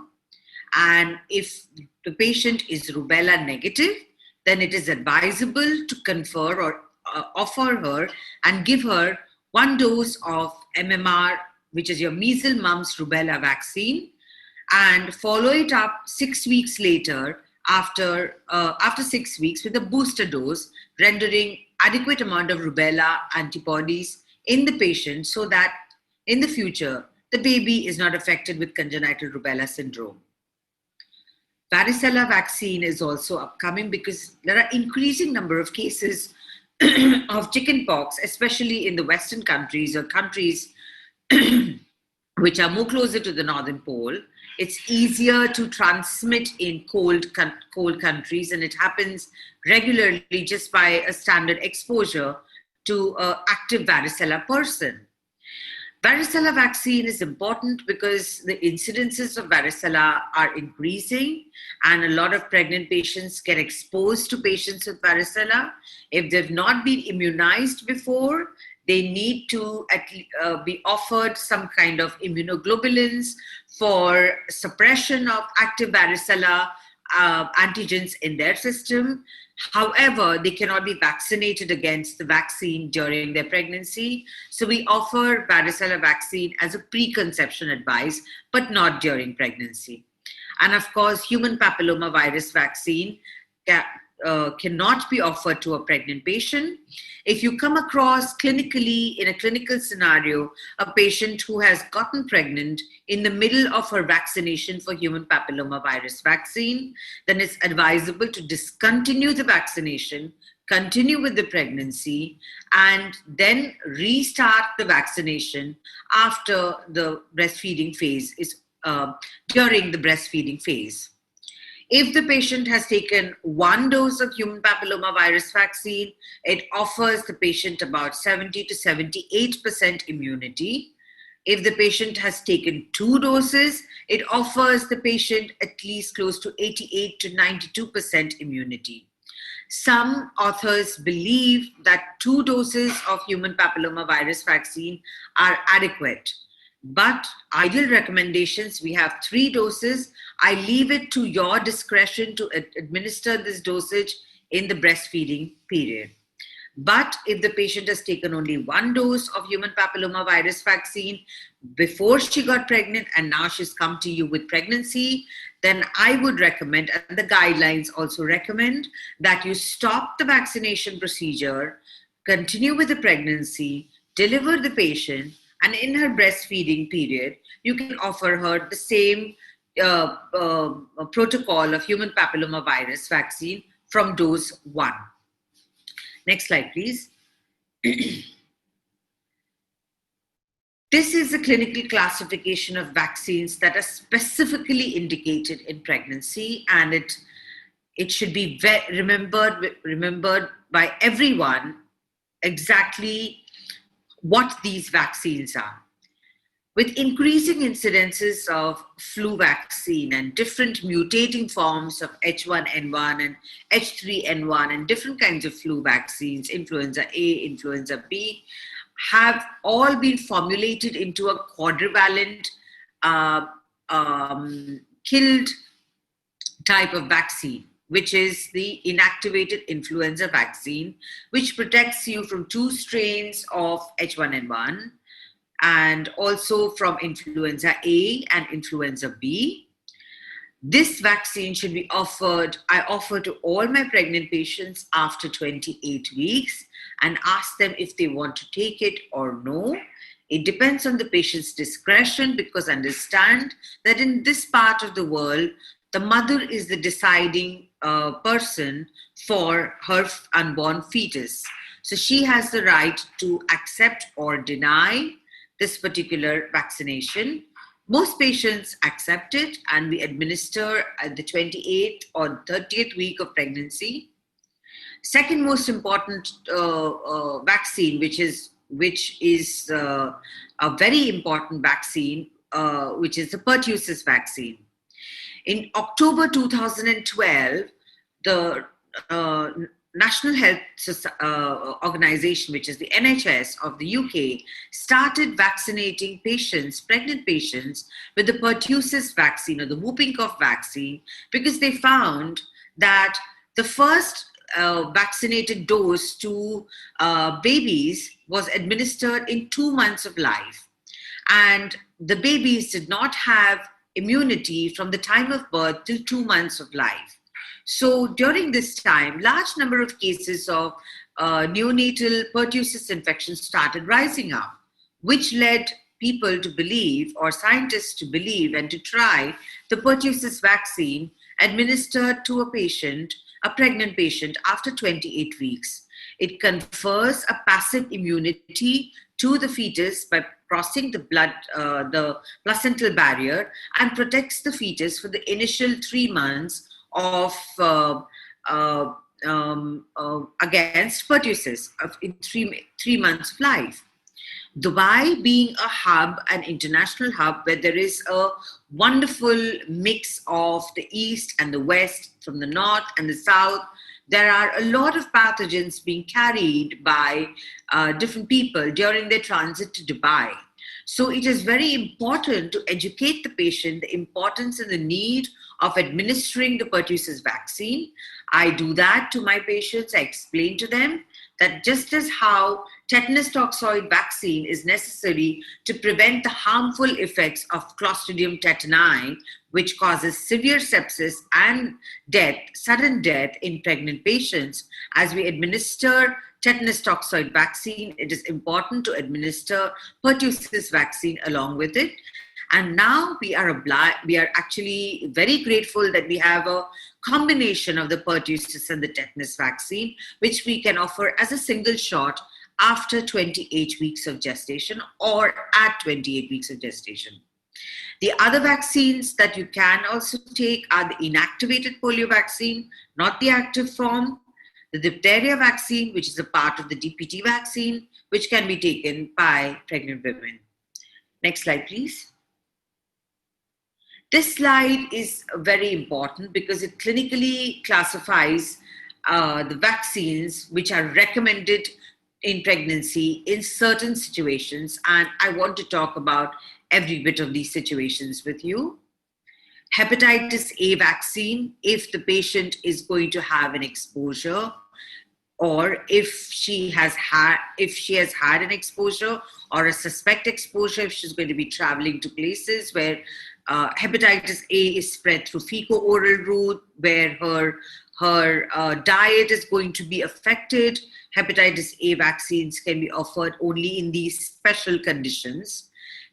And if the patient is rubella negative, then it is advisable to confer or offer her and give her 1 dose of MMR, which is your measles, mumps, rubella vaccine, and follow it up 6 weeks later after 6 weeks with a booster dose, rendering adequate amount of rubella antibodies in the patient so that in the future, the baby is not affected with congenital rubella syndrome. Varicella vaccine is also upcoming because there are increasing number of cases of chickenpox, especially in the Western countries or countries which are more closer to the Northern Pole. It's easier to transmit in cold countries, and it happens regularly just by a standard exposure to an active varicella person. Varicella vaccine is important because the incidences of varicella are increasing, and a lot of pregnant patients get exposed to patients with varicella. If they've not been immunized before, they need to be offered some kind of immunoglobulins for suppression of active varicella antigens in their system. However, they cannot be vaccinated against the vaccine during their pregnancy. So we offer varicella vaccine as a preconception advice, but not during pregnancy. And of course, human papillomavirus vaccine cannot be offered to a pregnant patient. If you come across clinically, in a clinical scenario, a patient who has gotten pregnant in the middle of her vaccination for human papillomavirus vaccine, then it's advisable to discontinue the vaccination, continue with the pregnancy, and then restart the vaccination after the breastfeeding phase is during the breastfeeding phase. If the patient has taken 1 dose of human papillomavirus vaccine, it offers the patient about 70 to 78% immunity. If the patient has taken 2 doses, it offers the patient at least close to 88 to 92% immunity. Some authors believe that 2 doses of human papillomavirus vaccine are adequate. But ideal recommendations, we have 3 doses. I leave it to your discretion to administer this dosage in the breastfeeding period. But if the patient has taken only one dose of human papillomavirus vaccine before she got pregnant and now she's come to you with pregnancy, then I would recommend, and the guidelines also recommend, that you stop the vaccination procedure, continue with the pregnancy, deliver the patient, and in her breastfeeding period, you can offer her the same protocol of human papillomavirus vaccine from dose 1. Next slide, please. This is a clinical classification of vaccines that are specifically indicated in pregnancy, and it should be remembered by everyone exactly what these vaccines are. With increasing incidences of flu vaccine and different mutating forms of H1N1 and H3N1 and different kinds of flu vaccines, influenza A, influenza B, have all been formulated into a quadrivalent killed type of vaccine, which is the inactivated influenza vaccine, which protects you from 2 strains of H1N1 and also from influenza A and influenza B. This vaccine should be offered, I offer to all my pregnant patients after 28 weeks and ask them if they want to take it or no. It depends on the patient's discretion, because understand that in this part of the world, the mother is the deciding person for her unborn fetus. So she has the right to accept or deny this particular vaccination. Most patients accept it, and we administer at the 28th or 30th week of pregnancy. Second most important vaccine, which is a very important vaccine, which is the pertussis vaccine. In October 2012, the National Health Organization, which is the NHS of the UK, started vaccinating patients, pregnant patients, with the pertussis vaccine or the whooping cough vaccine, because they found that the first vaccinated dose to babies was administered in 2 months of life. And the babies did not have immunity from the time of birth till 2 months of life. So during this time, large number of cases of neonatal pertussis infections started rising up, which led people to believe, or scientists to believe and to try the pertussis vaccine administered to a patient, a pregnant patient, after 28 weeks. It confers a passive immunity to the fetus by crossing the placental barrier, and protects the fetus for the initial 3 months of against pertussis in 3 months of life. Dubai being a hub, an international hub, where there is a wonderful mix of the East and the West, from the North and the South, there are a lot of pathogens being carried by different people during their transit to Dubai. So it is very important to educate the patient the importance and the need of administering the pertussis vaccine. I do that to my patients. I explain to them that just as how tetanus toxoid vaccine is necessary to prevent the harmful effects of Clostridium tetani, which causes severe sepsis and death, sudden death in pregnant patients, as we administer tetanus toxoid vaccine, it is important to administer pertussis vaccine along with it. And now we are actually very grateful that we have a combination of the pertussis and the tetanus vaccine, which we can offer as a single shot after 28 weeks of gestation or at 28 weeks of gestation. The other vaccines that you can also take are the inactivated polio vaccine, not the active form, the diphtheria vaccine, which is a part of the DPT vaccine, which can be taken by pregnant women. Next slide, please. This slide is very important because it clinically classifies the vaccines which are recommended in pregnancy in certain situations, and I want to talk about every bit of these situations with you. Hepatitis A vaccine, if the patient is going to have an exposure. or if she has had an exposure or a suspect exposure, if she's going to be traveling to places where hepatitis A is spread through fecal-oral route, where her diet is going to be affected. Hepatitis A vaccines can be offered only in these special conditions.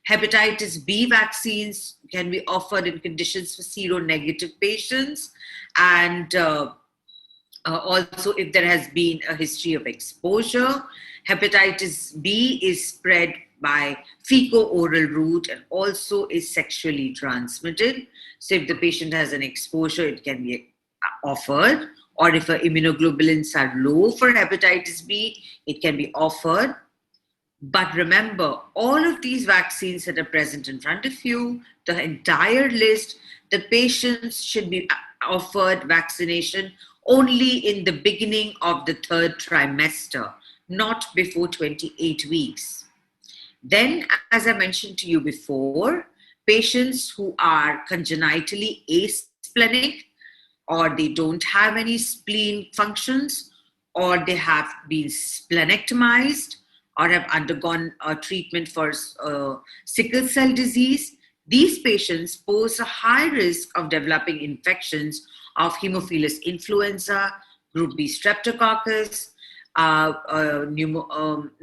Hepatitis B vaccines can be offered in conditions for seronegative patients, and also if there has been a history of exposure. Hepatitis B is spread by fecal-oral route and also is sexually transmitted. So if the patient has an exposure, it can be offered, or if her immunoglobulins are low for hepatitis B, it can be offered. But remember, all of these vaccines that are present in front of you, the entire list, the patients should be offered vaccination only in the beginning of the 3rd trimester, not before 28 weeks. Then, as I mentioned to you before, patients who are congenitally asplenic, or they don't have any spleen functions, or they have been splenectomized, or have undergone treatment for sickle cell disease, these patients pose a high risk of developing infections of Haemophilus influenza, group B streptococcus,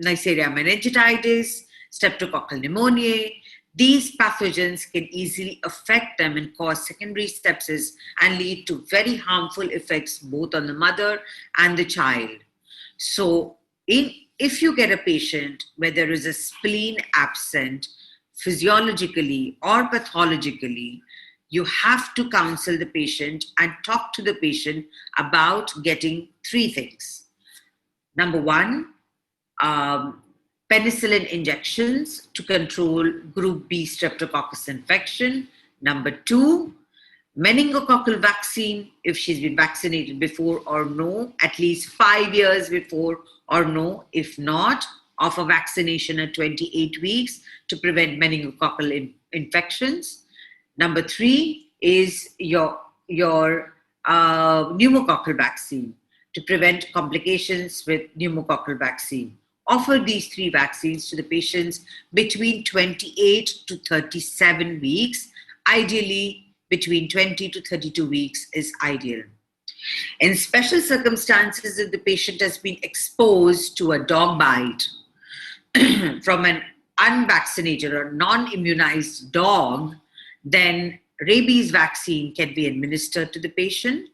Neisseria meningitis, streptococcal pneumoniae. These pathogens can easily affect them and cause secondary sepsis and lead to very harmful effects both on the mother and the child. So if you get a patient where there is a spleen absent physiologically or pathologically, you have to counsel the patient and talk to the patient about getting 3 things. Number 1, penicillin injections to control group B streptococcus infection. Number 2, meningococcal vaccine if she's been vaccinated before or no, at least 5 years before or no. If not, offer vaccination at 28 weeks to prevent meningococcal infections. Number 3 is your pneumococcal vaccine to prevent complications with pneumococcal vaccine. Offer these 3 vaccines to the patients between 28 to 37 weeks. Ideally, between 20 to 32 weeks is ideal. In special circumstances, if the patient has been exposed to a dog bite from an unvaccinated or non-immunized dog, then rabies vaccine can be administered to the patient.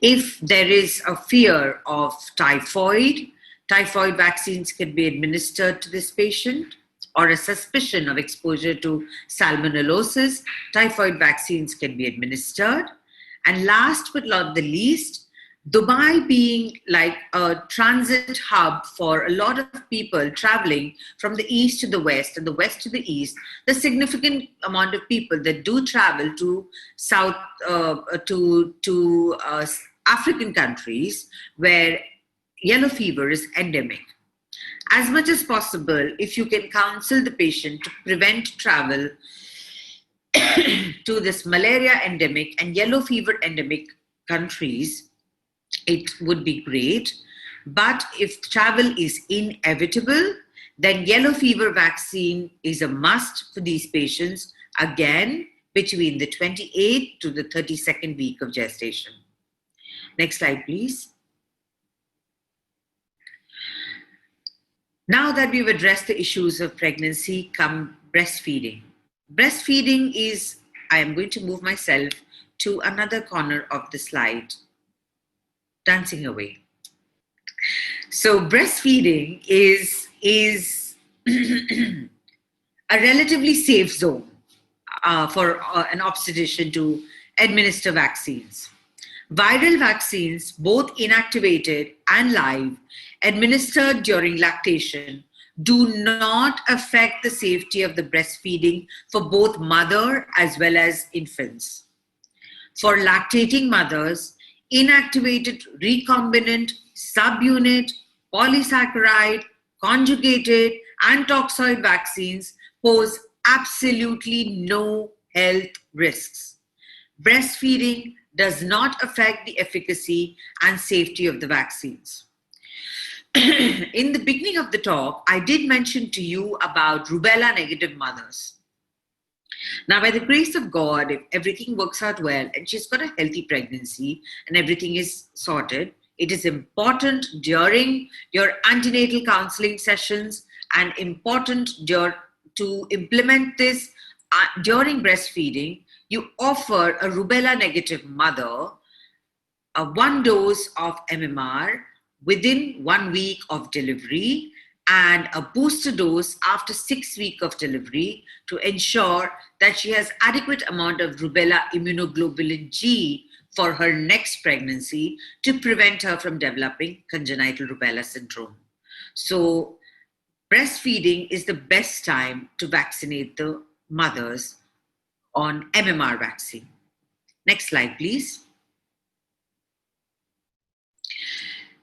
If there is a fear of typhoid vaccines can be administered to this patient, or a suspicion of exposure to salmonellosis, typhoid vaccines can be administered. And last but not the least, Dubai being like a transit hub for a lot of people traveling from the east to the west and the west to the east, the significant amount of people that do travel to African countries where yellow fever is endemic. As much as possible, if you can counsel the patient to prevent travel to this malaria endemic and yellow fever endemic countries, it would be great. But if travel is inevitable, then yellow fever vaccine is a must for these patients, again, between the 28th to the 32nd week of gestation. Next slide, please. Now that we've addressed the issues of pregnancy, come breastfeeding. Breastfeeding is, I am going to move myself to another corner of the slide, dancing away. So breastfeeding is a relatively safe zone for an obstetrician to administer vaccines. Viral vaccines, both inactivated and live, administered during lactation, do not affect the safety of the breastfeeding for both mother as well as infants. For lactating mothers, inactivated recombinant, subunit, polysaccharide, conjugated, and toxoid vaccines pose absolutely no health risks. Breastfeeding does not affect the efficacy and safety of the vaccines. in the beginning of the talk, I did mention to you about rubella negative mothers. Now, by the grace of God, if everything works out well and she's got a healthy pregnancy and everything is sorted, it is important during your antenatal counseling sessions and important to implement this during breastfeeding. You offer a rubella negative mother one dose of MMR within 1 week of delivery and a booster dose after 6 weeks of delivery to ensure that she has adequate amount of rubella immunoglobulin G for her next pregnancy to prevent her from developing congenital rubella syndrome. So breastfeeding is the best time to vaccinate the mothers on MMR vaccine. Next slide, please.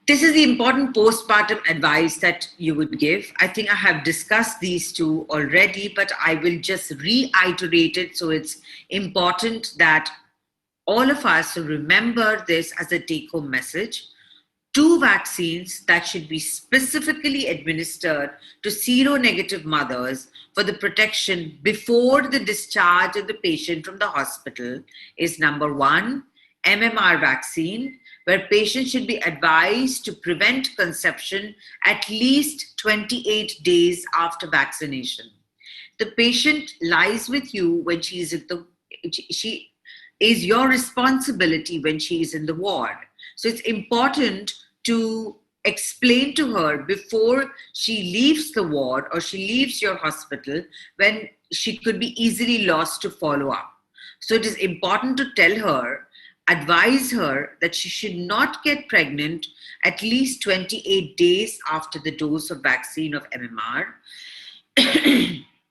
This is the important postpartum advice that you would give. I think I have discussed these two already, but I will just reiterate it. So it's important that all of us remember this as a take-home message. 2 vaccines that should be specifically administered to seronegative mothers for the protection before the discharge of the patient from the hospital is number 1, MMR vaccine, where patients should be advised to prevent conception at least 28 days after vaccination. The patient lies with you when she is your responsibility when she is in the ward. So it's important to explain to her before she leaves the ward or she leaves your hospital when she could be easily lost to follow up. So it is important to tell her, advise her that she should not get pregnant at least 28 days after the dose of vaccine of MMR.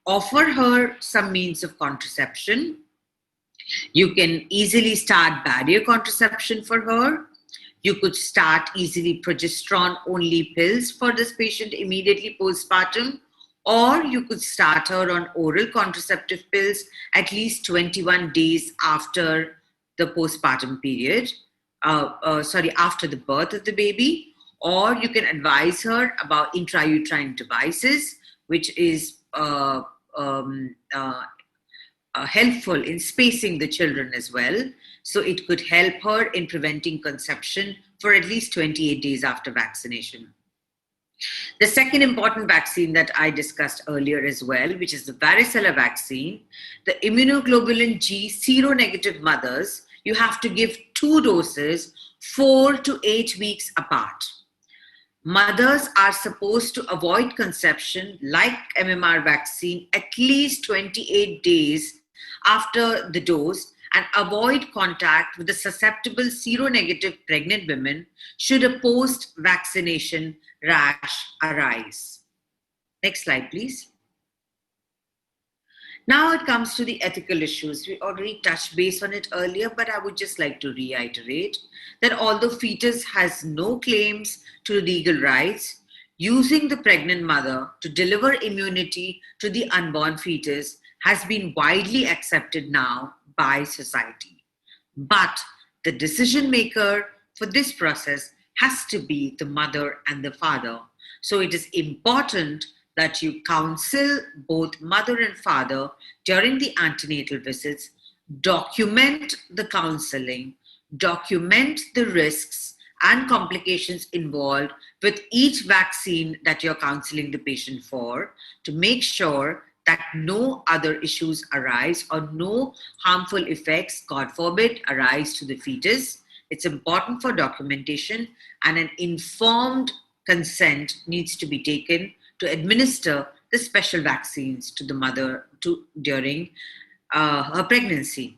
Offer her some means of contraception. You can easily start barrier contraception for her. You could start easily progesterone-only pills for this patient immediately postpartum, or you could start her on oral contraceptive pills at least 21 days after the postpartum period, after the birth of the baby, or you can advise her about intrauterine devices, which is helpful in spacing the children as well. So it could help her in preventing conception for at least 28 days after vaccination. The second important vaccine that I discussed earlier as well, which is the varicella vaccine, the immunoglobulin G seronegative mothers, you have to give 2 doses 4 to 8 weeks apart. Mothers are supposed to avoid conception like MMR vaccine at least 28 days after the dose and avoid contact with the susceptible seronegative pregnant women should a post-vaccination rash arise. Next slide, please. Now it comes to the ethical issues. We already touched base on it earlier, but I would just like to reiterate that although fetus has no claims to legal rights, using the pregnant mother to deliver immunity to the unborn fetus has been widely accepted now by society. But the decision maker for this process has to be the mother and the father. So it is important that you counsel both mother and father during the antenatal visits, document the counseling, document the risks and complications involved with each vaccine that you're counseling the patient for to make sure that no other issues arise or no harmful effects, God forbid, arise to the fetus. It's important for documentation, and an informed consent needs to be taken to administer the special vaccines to the mother during her pregnancy.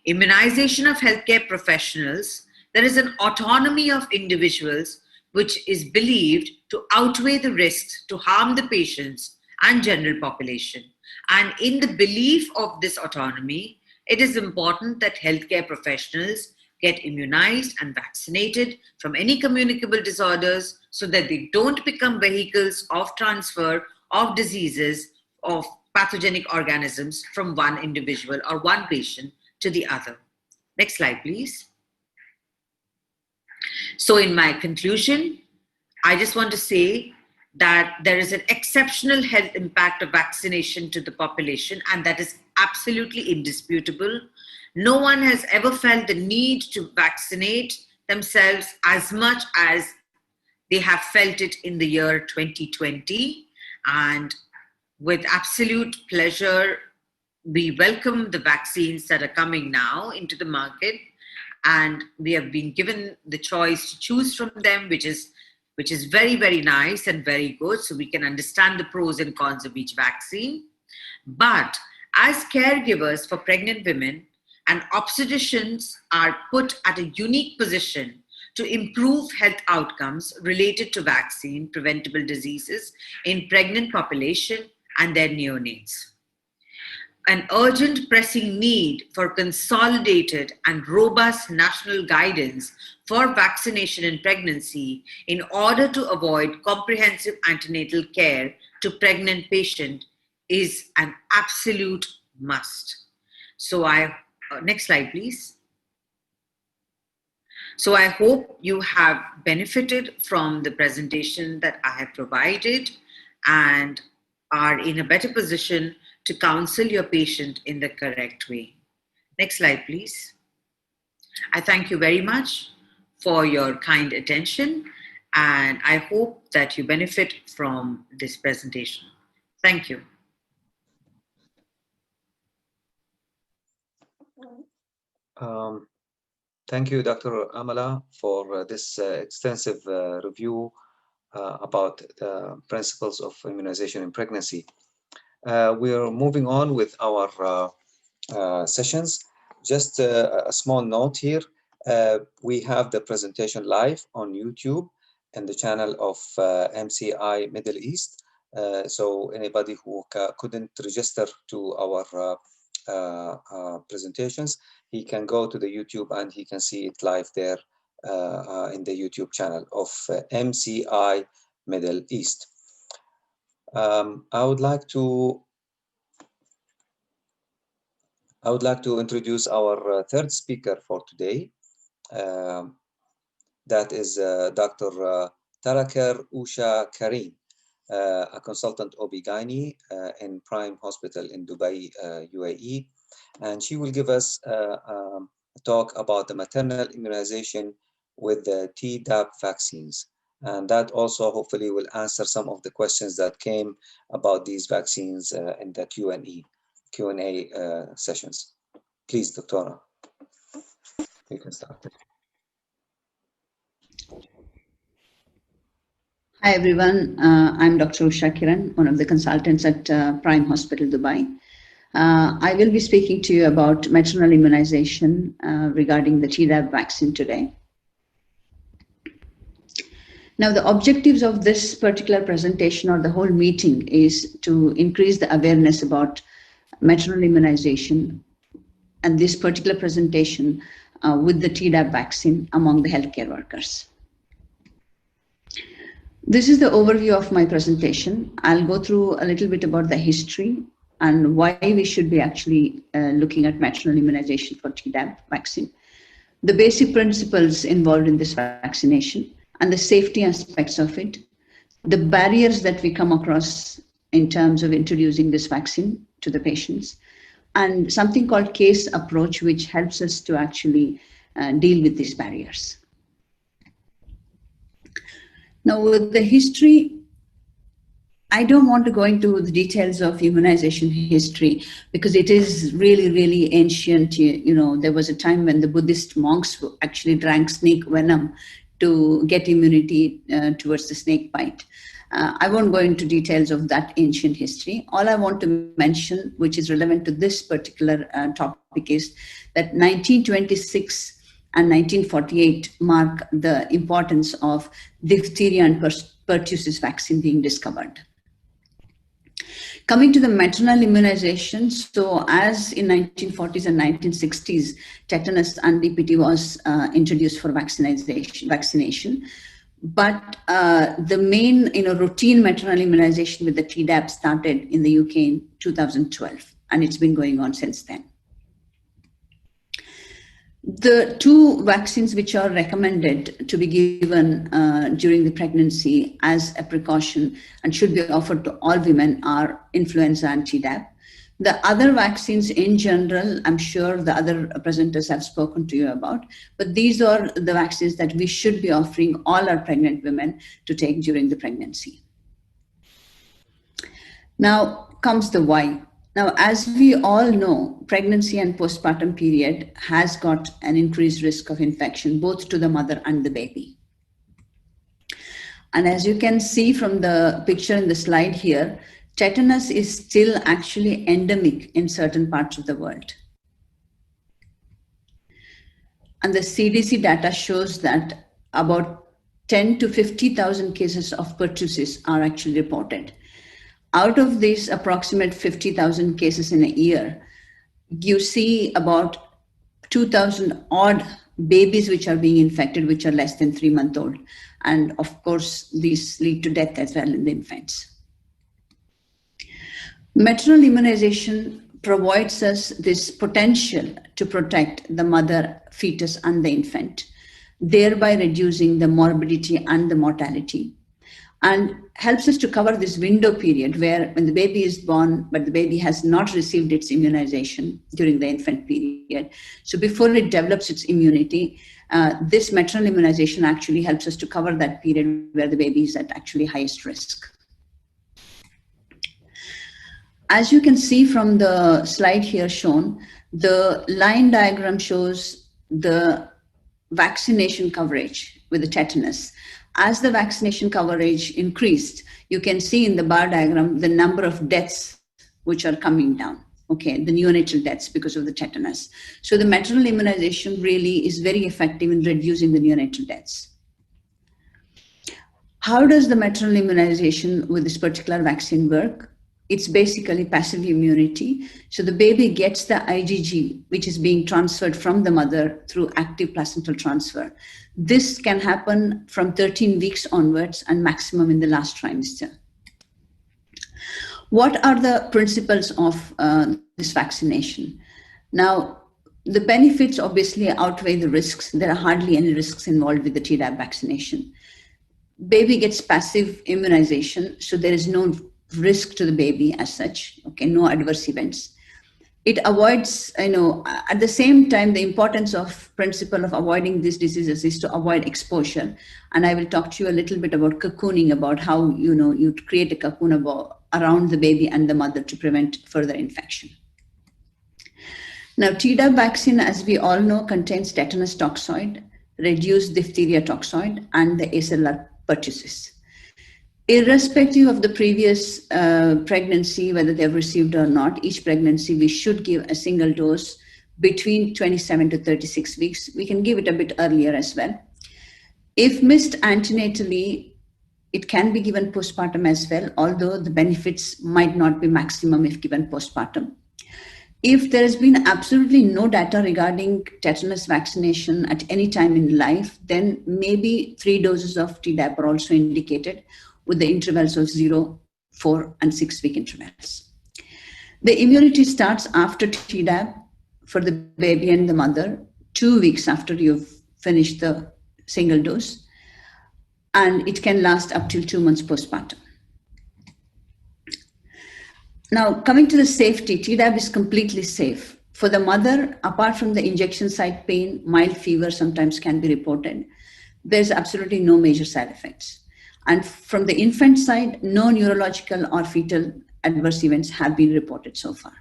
Immunization of healthcare professionals, there is an autonomy of individuals which is believed to outweigh the risks to harm the patients and general population. And in the belief of this autonomy, it is important that healthcare professionals get immunized and vaccinated from any communicable disorders so that they don't become vehicles of transfer of diseases of pathogenic organisms from one individual or one patient to the other. Next slide, please. So in my conclusion, I just want to say that there is an exceptional health impact of vaccination to the population, and that is absolutely indisputable. No one has ever felt the need to vaccinate themselves as much as they have felt it in the year 2020. And with absolute pleasure, we welcome the vaccines that are coming now into the market, and we have been given the choice to choose from them, which is very, very nice and very good, so we can understand the pros and cons of each vaccine. But as caregivers for pregnant women, and obstetricians are put at a unique position to improve health outcomes related to vaccine preventable diseases in pregnant population and their neonates. An urgent pressing need for consolidated and robust national guidance for vaccination in pregnancy in order to avoid comprehensive antenatal care to pregnant patients is an absolute must. So next slide, please. So I hope you have benefited from the presentation that I have provided and are in a better position to counsel your patient in the correct way. Next slide, please. I thank you very much for your kind attention, and I hope that you benefit from this presentation. Thank you. Thank you, Dr. Amala, for this extensive review about the principles of immunization in pregnancy. We are moving on with our sessions. Just a small note here. We have the presentation live on YouTube and the channel of MCI Middle East. So anybody who couldn't register to our presentations, he can go to the YouTube and he can see it live there in the YouTube channel of MCI Middle East. I would like to introduce our third speaker for today. That is Dr. Tarakar Usha Karim, a consultant OB-GYN in Prime Hospital in Dubai, UAE. And she will give us a talk about the maternal immunization with the Tdap vaccines. And that also hopefully will answer some of the questions that came about these vaccines in the Q&A sessions. Please, Doctora, you can start. Hi everyone, I'm Dr. Usha Kiran, one of the consultants at Prime Hospital, Dubai. I will be speaking to you about maternal immunization regarding the Tdap vaccine today. Now, the objectives of this particular presentation or the whole meeting is to increase the awareness about maternal immunization and this particular presentation with the Tdap vaccine among the healthcare workers. This is the overview of my presentation. I'll go through a little bit about the history and why we should be actually looking at maternal immunization for Tdap vaccine, the basic principles involved in this vaccination and the safety aspects of it, the barriers that we come across in terms of introducing this vaccine to the patients, and something called case approach, which helps us to actually deal with these barriers. Now, with the history, I don't want to go into the details of immunization history because it is really, really ancient. You know, there was a time when the Buddhist monks actually drank snake venom to get immunity towards the snake bite. I won't go into details of that ancient history. All I want to mention, which is relevant to this particular topic, is that 1926 and 1948 mark the importance of diphtheria and pertussis vaccine being discovered. Coming to the maternal immunization, so as in 1940s and 1960s, tetanus and DPT was introduced for vaccination. But the main routine maternal immunization with the Tdap started in the UK in 2012, and it's been going on since then. The two vaccines which are recommended to be given during the pregnancy as a precaution and should be offered to all women are influenza and Tdap. The other vaccines in general, I'm sure the other presenters have spoken to you about, but these are the vaccines that we should be offering all our pregnant women to take during the pregnancy. Now comes the why. Now, as we all know, pregnancy and postpartum period has got an increased risk of infection, both to the mother and the baby. And as you can see from the picture in the slide here, tetanus is still actually endemic in certain parts of the world. And the CDC data shows that about 10 to 50,000 cases of pertussis are actually reported. Out of these approximate 50,000 cases in a year, you see about 2,000 odd babies which are being infected, which are less than 3 months old. And of course, these lead to death as well in the infants. Maternal immunization provides us this potential to protect the mother, fetus, and the infant, thereby reducing the morbidity and the mortality, and helps us to cover this window period where when the baby is born, but the baby has not received its immunization during the infant period. So before it develops its immunity, this maternal immunization actually helps us to cover that period where the baby is at actually highest risk. As you can see from the slide here shown, the line diagram shows the vaccination coverage with the tetanus. As the vaccination coverage increased, you can see in the bar diagram the number of deaths which are coming down, okay, the neonatal deaths because of the tetanus. So the maternal immunization really is very effective in reducing the neonatal deaths. How does the maternal immunization with this particular vaccine work? It's basically passive immunity. So the baby gets the IgG, which is being transferred from the mother through active placental transfer. This can happen from 13 weeks onwards and maximum in the last trimester. What are the principles of this vaccination? Now, the benefits obviously outweigh the risks. There are hardly any risks involved with the Tdap vaccination. Baby gets passive immunization, so there is no risk to the baby as such, okay, no adverse events. It avoids, at the same time, the importance of principle of avoiding these diseases is to avoid exposure. And I will talk to you a little bit about cocooning, about how, you create a cocoon around the baby and the mother to prevent further infection. Now, Tdap vaccine, as we all know, contains tetanus toxoid, reduced diphtheria toxoid, and the acellular pertussis. Irrespective of the previous pregnancy, whether they've received or not, each pregnancy we should give a single dose between 27 to 36 weeks. We can give it a bit earlier as well. If missed antenatally, it can be given postpartum as well, although the benefits might not be maximum if given postpartum. If there has been absolutely no data regarding tetanus vaccination at any time in life, then maybe 3 doses of Tdap are also indicated, with the intervals of 0, 4, and 6 week intervals. The immunity starts after Tdap for the baby and the mother, 2 weeks after you've finished the single dose, and it can last up till 2 months postpartum. Now, coming to the safety, Tdap is completely safe. For the mother, apart from the injection site pain, mild fever sometimes can be reported. There's absolutely no major side effects. And from the infant side, no neurological or fetal adverse events have been reported so far.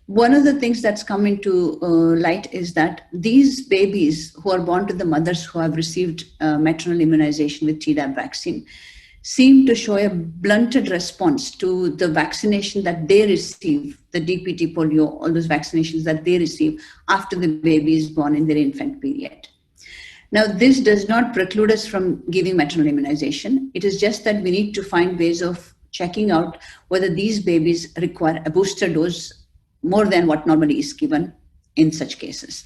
One of the things that's come into light is that these babies who are born to the mothers who have received maternal immunization with Tdap vaccine seem to show a blunted response to the vaccination that they receive, the DPT, polio, all those vaccinations that they receive after the baby is born in their infant period. Now, this does not preclude us from giving maternal immunization. It is just that we need to find ways of checking out whether these babies require a booster dose more than what normally is given in such cases.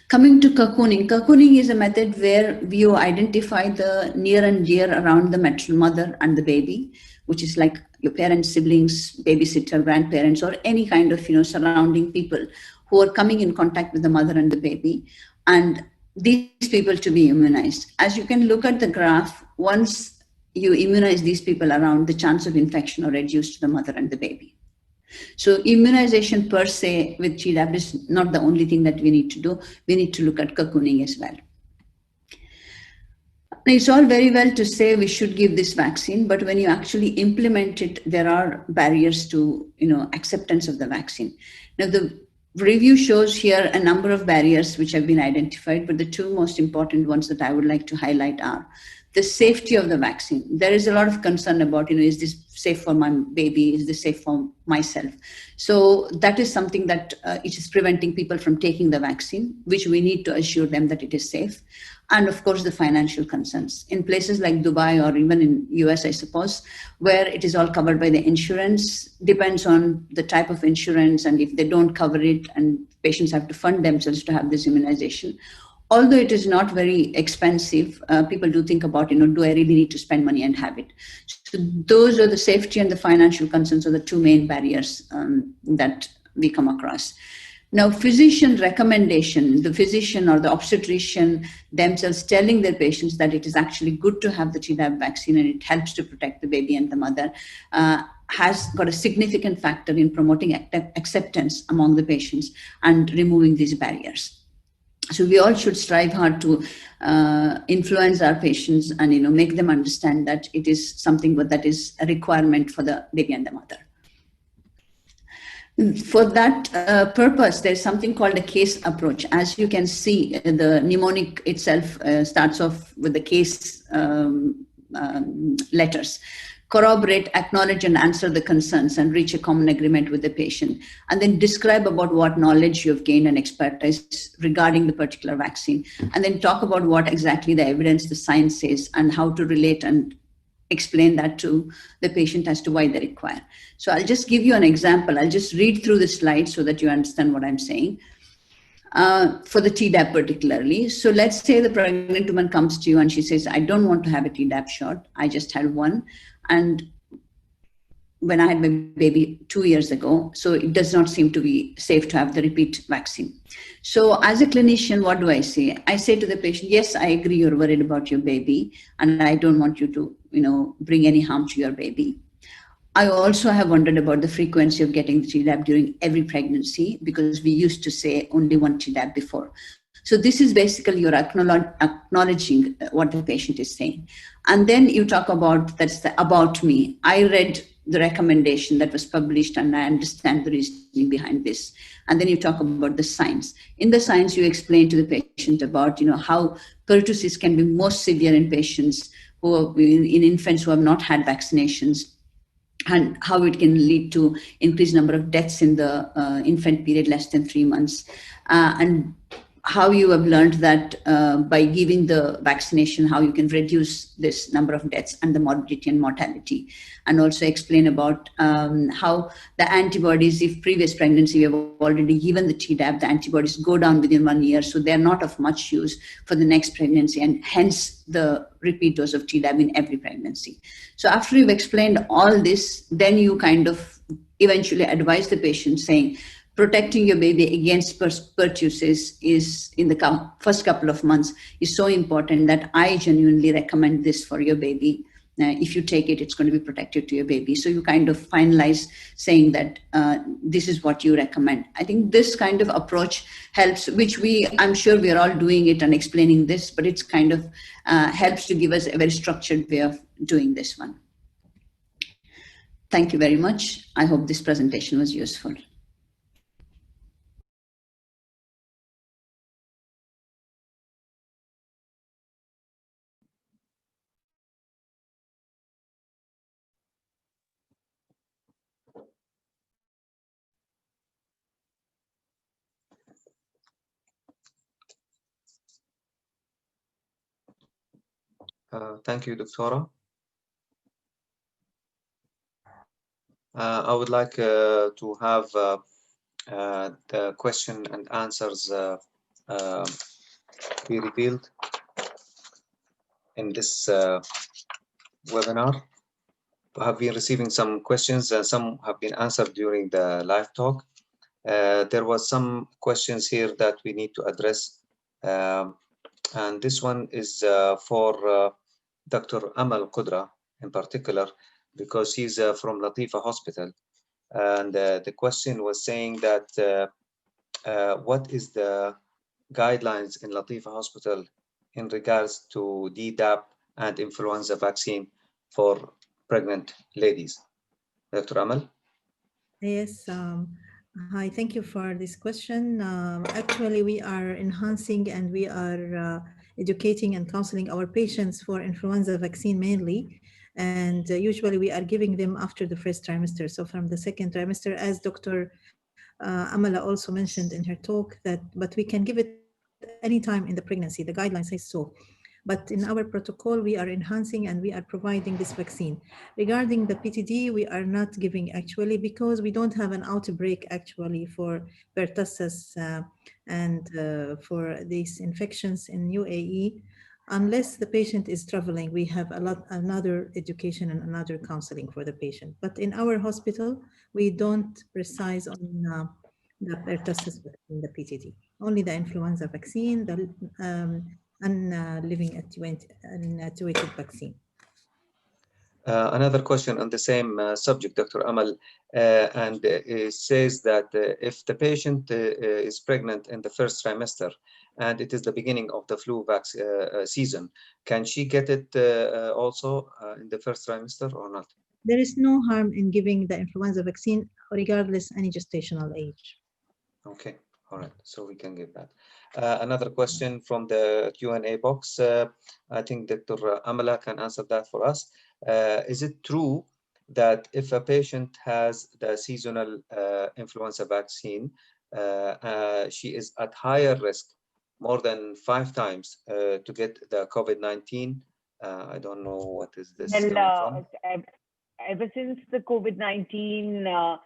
Coming to cocooning. Cocooning is a method where we identify the near and dear around the maternal mother and the baby, which is like your parents, siblings, babysitter, grandparents, or any kind of surrounding people who are coming in contact with the mother and the baby, and these people to be immunized. As you can look at the graph, once you immunize these people around, the chance of infection are reduced to the mother and the baby. So immunization per se with Tdap is not the only thing that we need to do. We need to look at cocooning as well. It's all very well to say we should give this vaccine, but when you actually implement it, there are barriers to acceptance of the vaccine. Now, the review shows here a number of barriers which have been identified, but the two most important ones that I would like to highlight are the safety of the vaccine. There is a lot of concern about, is this safe for my baby? Is this safe for myself? So that is something that it is preventing people from taking the vaccine, which we need to assure them that it is safe. And of course, the financial concerns. In places like Dubai or even in US, I suppose, where it is all covered by the insurance, depends on the type of insurance, and if they don't cover it and patients have to fund themselves to have this immunization. Although it is not very expensive, people do think about, do I really need to spend money and have it? So those are the safety and the financial concerns are the two main barriers that we come across. Now, physician recommendation, the physician or the obstetrician themselves telling their patients that it is actually good to have the Tdap vaccine and it helps to protect the baby and the mother, has got a significant factor in promoting acceptance among the patients and removing these barriers. So we all should strive hard to influence our patients and make them understand that it is something that is a requirement for the baby and the mother. For that purpose, there's something called a case approach. As you can see, the mnemonic itself starts off with the case letters. Corroborate, acknowledge, and answer the concerns and reach a common agreement with the patient. And then describe about what knowledge you have gained and expertise regarding the particular vaccine. And then talk about what exactly the evidence, the science says, and how to relate and explain that to the patient as to why they require. So I'll just give you an example. I'll just read through the slides so that you understand what I'm saying. For the Tdap particularly. So let's say the pregnant woman comes to you and she says, I don't want to have a Tdap shot. I just had one. And when I had my baby 2 years ago, so it does not seem to be safe to have the repeat vaccine. So as a clinician, what do I say? I say to the patient, yes, I agree you're worried about your baby and I don't want you to, bring any harm to your baby. I also have wondered about the frequency of getting the Tdap during every pregnancy because we used to say only one Tdap before. So this is basically your acknowledging what the patient is saying. And then you talk about, that's the about me. I read the recommendation that was published and I understand the reasoning behind this. And then you talk about the science. In the science, you explain to the patient about, how pertussis can be most severe in patients who are in infants who have not had vaccinations, and how it can lead to increased number of deaths in the infant period less than 3 months, and how you have learned that by giving the vaccination, how you can reduce this number of deaths and the morbidity and mortality, and also explain about how the antibodies, if previous pregnancy we have already given the Tdap, the antibodies go down within 1 year, so they're not of much use for the next pregnancy, and hence the repeat dose of Tdap in every pregnancy. So after you've explained all this, then you kind of eventually advise the patient saying, protecting your baby against pertussis is in the first couple of months is so important that I genuinely recommend this for your baby. If you take it, it's going to be protective to your baby. So you kind of finalize saying that this is what you recommend. I think this kind of approach helps, which I'm sure we are all doing it and explaining this, but it's kind of helps to give us a very structured way of doing this one. Thank you very much. I hope this presentation was useful. Thank you, Doctora. I would like to have the question and answers be revealed in this webinar. We have been receiving some questions and some have been answered during the live talk. There was some questions here that we need to address. And this one is for Dr. Amal Qudra in particular, because she's from Latifa Hospital. And the question was saying that what is the guidelines in Latifa Hospital in regards to Tdap and influenza vaccine for pregnant ladies? Dr. Amal? Yes. Hi, thank you for this question. Actually, we are enhancing and we are educating and counseling our patients for influenza vaccine mainly. And usually we are giving them after the first trimester. So from the second trimester, as Dr. Amala also mentioned in her talk, that but we can give it anytime in the pregnancy. The guidelines say so. But in our protocol, we are enhancing and we are providing this vaccine. Regarding the PTD, we are not giving actually because we don't have an outbreak actually for pertussis and for these infections in UAE. Unless the patient is traveling, we have another education and another counseling for the patient. But in our hospital, we don't precise on the pertussis vaccine, the PTD. Only the influenza vaccine, the living attenuated vaccine. Another question on the same subject, Dr. Amal, and it says that if the patient is pregnant in the first trimester and it is the beginning of the flu season, can she get it also in the first trimester or not? There is no harm in giving the influenza vaccine regardless any gestational age. Okay, all right, so we can give that. Another question from the Q&A box. I think Dr. Amala can answer that for us. Is it true that if a patient has the seasonal influenza vaccine, she is at higher risk, more than 5 times, to get the COVID-19? I don't know what is this coming from. Ever since the COVID-19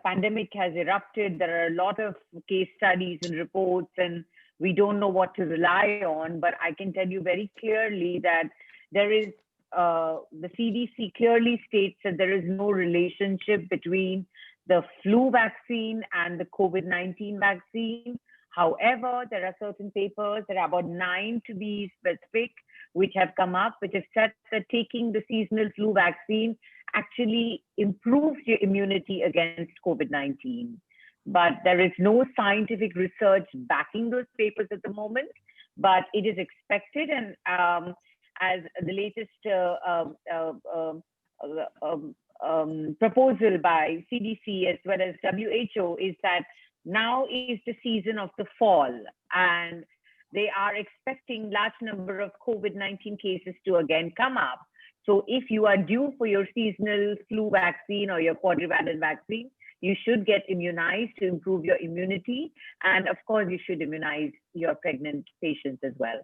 pandemic has erupted, there are a lot of case studies and reports, and we don't know what to rely on. But I can tell you very clearly that there is, the CDC clearly states that there is no relationship between the flu vaccine and the COVID-19 vaccine. However, there are certain papers, there are about 9 to be specific, which have come up, which have said that taking the seasonal flu vaccine actually improves your immunity against COVID-19. But there is no scientific research backing those papers at the moment, but it is expected. And as the latest proposal by CDC as well as WHO is that now is the season of the fall, and they are expecting large number of COVID-19 cases to again come up. So if you are due for your seasonal flu vaccine or your quadrivalent vaccine, you should get immunized to improve your immunity. And of course, you should immunize your pregnant patients as well.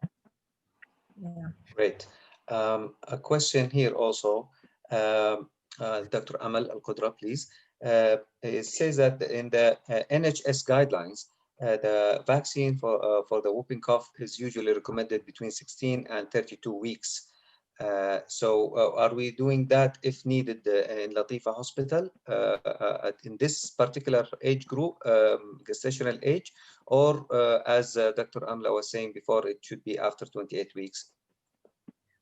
Yeah. Great. A question here also, Dr. Amal Al-Qudra, please. It says that in the NHS guidelines, the vaccine for the whooping cough is usually recommended between 16 and 32 weeks. So are we doing that if needed in Latifa Hospital in this particular age group, gestational age, or as Dr. Amla was saying before, it should be after 28 weeks?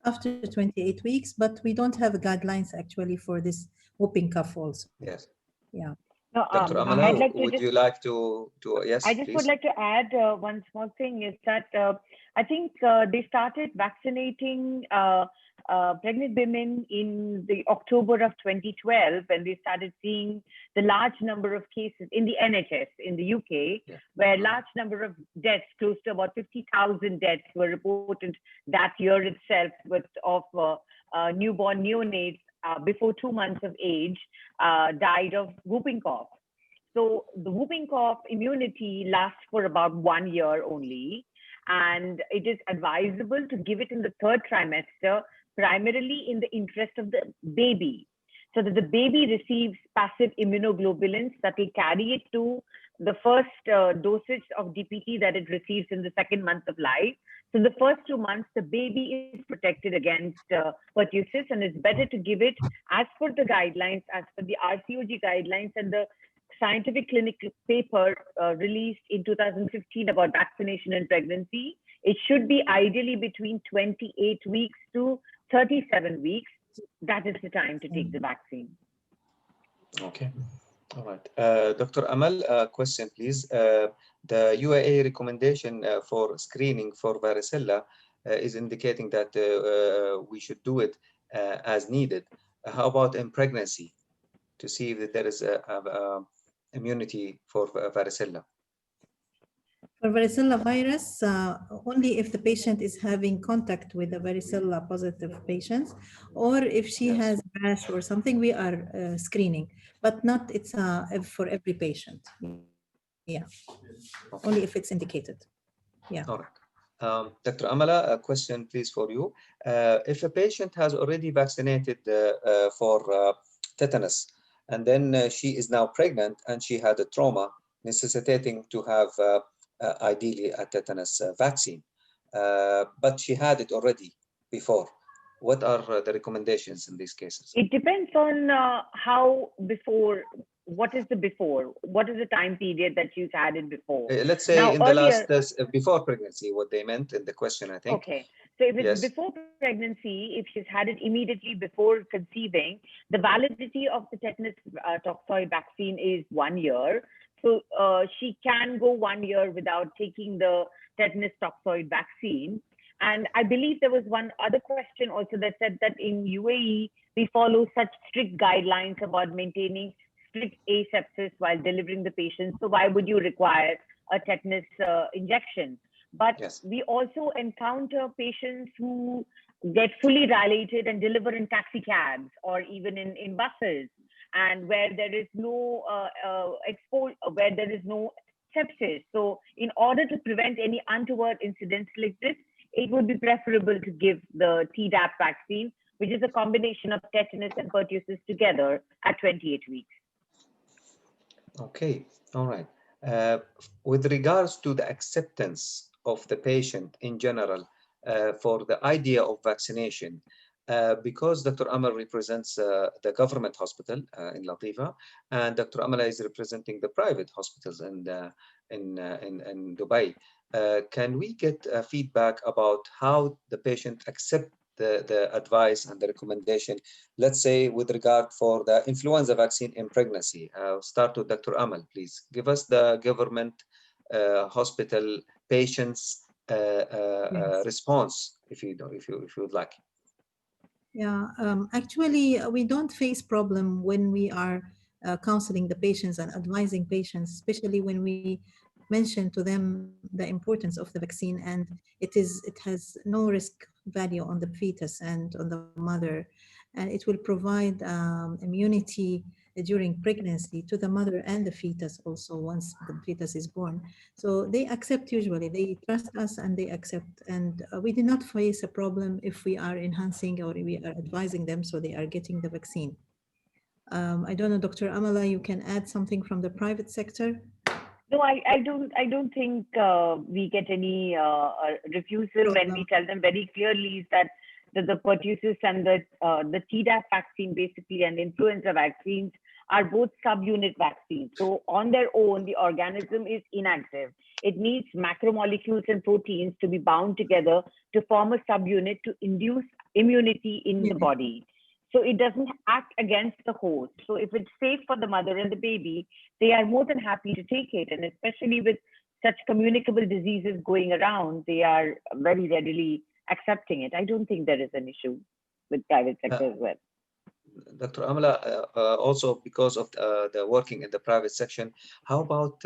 After 28 weeks, but we don't have guidelines actually for this whooping cough also. Yes. Yeah. No, Dr. Amala, would you like to yes, I just please. would like to add one small thing is that I think they started vaccinating pregnant women in the October of 2012 when they started seeing the large number of cases in the NHS in the UK, where large number of deaths, close to about 50,000 deaths were reported that year itself of newborn neonates before 2 months of age died of whooping cough. So the whooping cough immunity lasts for about 1 year only, and it is advisable to give it in the 3rd trimester, primarily in the interest of the baby, so that the baby receives passive immunoglobulins that will carry it to the first dosage of DPT that it receives in the 2nd month of life. So the first 2 months, the baby is protected against pertussis, and it's better to give it as per the guidelines, as per the RCOG guidelines and the scientific clinical paper released in 2015 about vaccination and pregnancy. It should be ideally between 28 weeks to 37 weeks. That is the time to take the vaccine. Okay. All right. Dr. Amal, question, please. The UAE recommendation for screening for varicella is indicating that we should do it as needed. How about in pregnancy to see if there is immunity for varicella? For varicella virus, only if the patient is having contact with the varicella positive patients, or if she Yes. has rash or something, we are screening, but not it's for every patient. Yeah, Okay. only if it's indicated. Yeah. All right. Dr. Amala, a question, please, for you. If a patient has already vaccinated for tetanus, and then she is now pregnant and she had a trauma necessitating to have ideally a tetanus vaccine, but she had it already before, what are the recommendations in these cases? It depends on how before, what is the before? What is the time period that you've had it before? Let's say Now, in the earlier, last, before pregnancy, what they meant in the question, I think. Okay. So if it's Yes. before pregnancy, if she's had it immediately before conceiving, the validity of the tetanus toxoid vaccine is 1 year. So she can go 1 year without taking the tetanus toxoid vaccine. And I believe there was one other question also that said that in UAE, we follow such strict guidelines about maintaining strict asepsis while delivering the patient. So why would you require a tetanus injection? But Yes. we also encounter patients who get fully dilated and deliver in taxi cabs or even in buses, and where there is no where there is no sepsis. So in order to prevent any untoward incidents like this, it would be preferable to give the Tdap vaccine, which is a combination of tetanus and pertussis together at 28 weeks. Okay, all right. With regards to the acceptance of the patient in general for the idea of vaccination, because Dr. Amal represents the government hospital in Latifa, and Dr. Amala is representing the private hospitals in Dubai, can we get feedback about how the patient accept the advice and the recommendation, let's say with regard for the influenza vaccine in pregnancy? Start with Dr. Amal, please. Give us the government hospital patients Yes. response, if you would like. Yeah, actually, we don't face problem when we are counseling the patients and advising patients, especially when we mention to them the importance of the vaccine, and it has no risk value on the fetus and on the mother, and it will provide immunity during pregnancy to the mother and the fetus also once the fetus is born. So they accept, usually they trust us and they accept, and we do not face a problem if we are enhancing or we are advising them so they are getting the vaccine. I don't know, Dr. Amala, you can add something from the private sector? No, I don't think we get any refusal when we tell them very clearly that the pertussis and the Tdap vaccine basically and influenza vaccines are both subunit vaccines. So on their own, the organism is inactive. It needs macromolecules and proteins to be bound together to form a subunit to induce immunity in the body. So it doesn't act against the host. So if it's safe for the mother and the baby, they are more than happy to take it. And especially with such communicable diseases going around, they are very readily accepting it. I don't think there is an issue with private sector as well. Dr. Amala, also because of the working in the private section, how about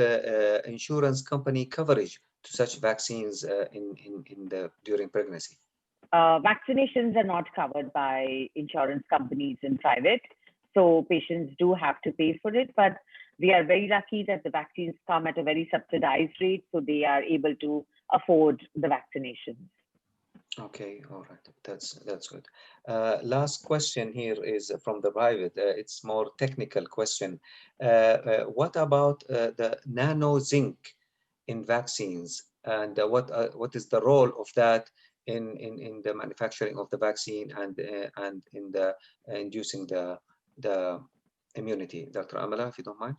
insurance company coverage to such vaccines during pregnancy? Vaccinations are not covered by insurance companies in private, so patients do have to pay for it. But we are very lucky that the vaccines come at a very subsidized rate, so they are able to afford the vaccinations. Okay, all right, that's good. Last question here is from the private. It's more technical question. What about the nano zinc in vaccines, and what is the role of that in the manufacturing of the vaccine and in the inducing the immunity? Dr. Amala, if you don't mind.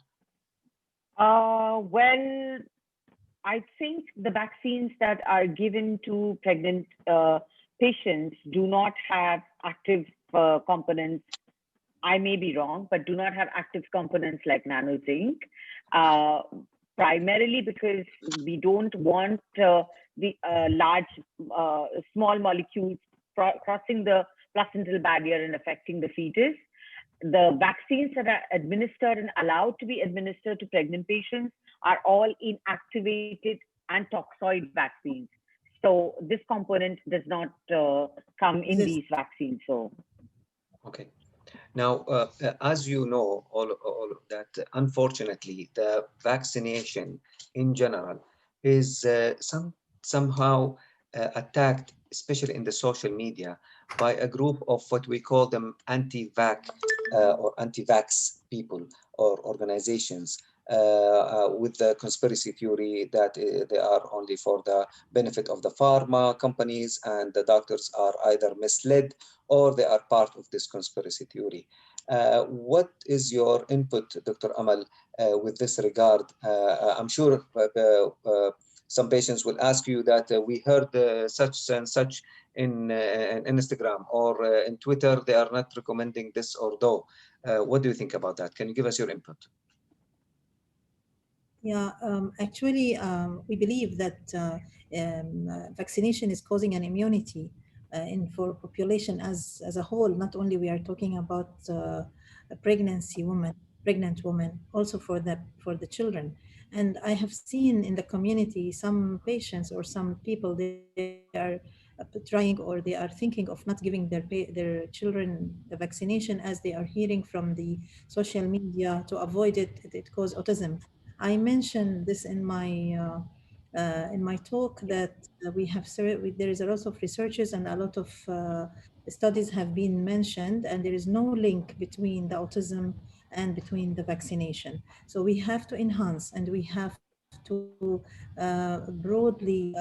Well, I think the vaccines that are given to pregnant patients do not have active components. I may be wrong, but do not have active components like nanozinc, uh, primarily because we don't want the large, small molecules crossing the placental barrier and affecting the fetus. The vaccines that are administered and allowed to be administered to pregnant patients are all inactivated and toxoid vaccines. So this component does not come in This, these vaccines. So Okay. Now, as you know, all of that, unfortunately, the vaccination in general is somehow attacked, especially in the social media, by a group of what we call them anti-vax or anti-vax people or organizations with the conspiracy theory that they are only for the benefit of the pharma companies and the doctors are either misled or they are part of this conspiracy theory. What is your input, Dr. Amal, with this regard? I'm sure some patients will ask you that we heard such and such in Instagram or in Twitter, they are not recommending this or though. What do you think about that? Can you give us your input? yeah, actually, we believe that vaccination is causing an immunity in for population as a whole. Not only we are talking about a pregnant women, also for the children. And I have seen in the community some patients or some people they are trying or they are thinking of not giving their children the vaccination as they are hearing from the social media to avoid it cause autism. I mentioned this in my talk that there is a lot of researches and a lot of studies have been mentioned, and there is no link between the autism and between the vaccination. So we have to enhance and we have to broadly,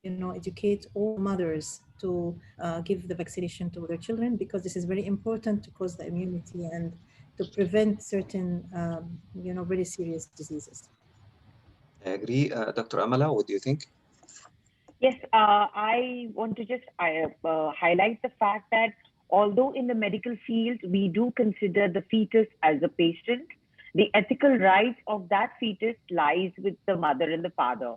educate all mothers to give the vaccination to their children because this is very important to cause the immunity and to prevent certain, very serious diseases. I agree. Dr. Amala, what do you think? yes, I want to just highlight the fact that although in the medical field we do consider the fetus as a patient, the ethical rights of that fetus lies with the mother and the father.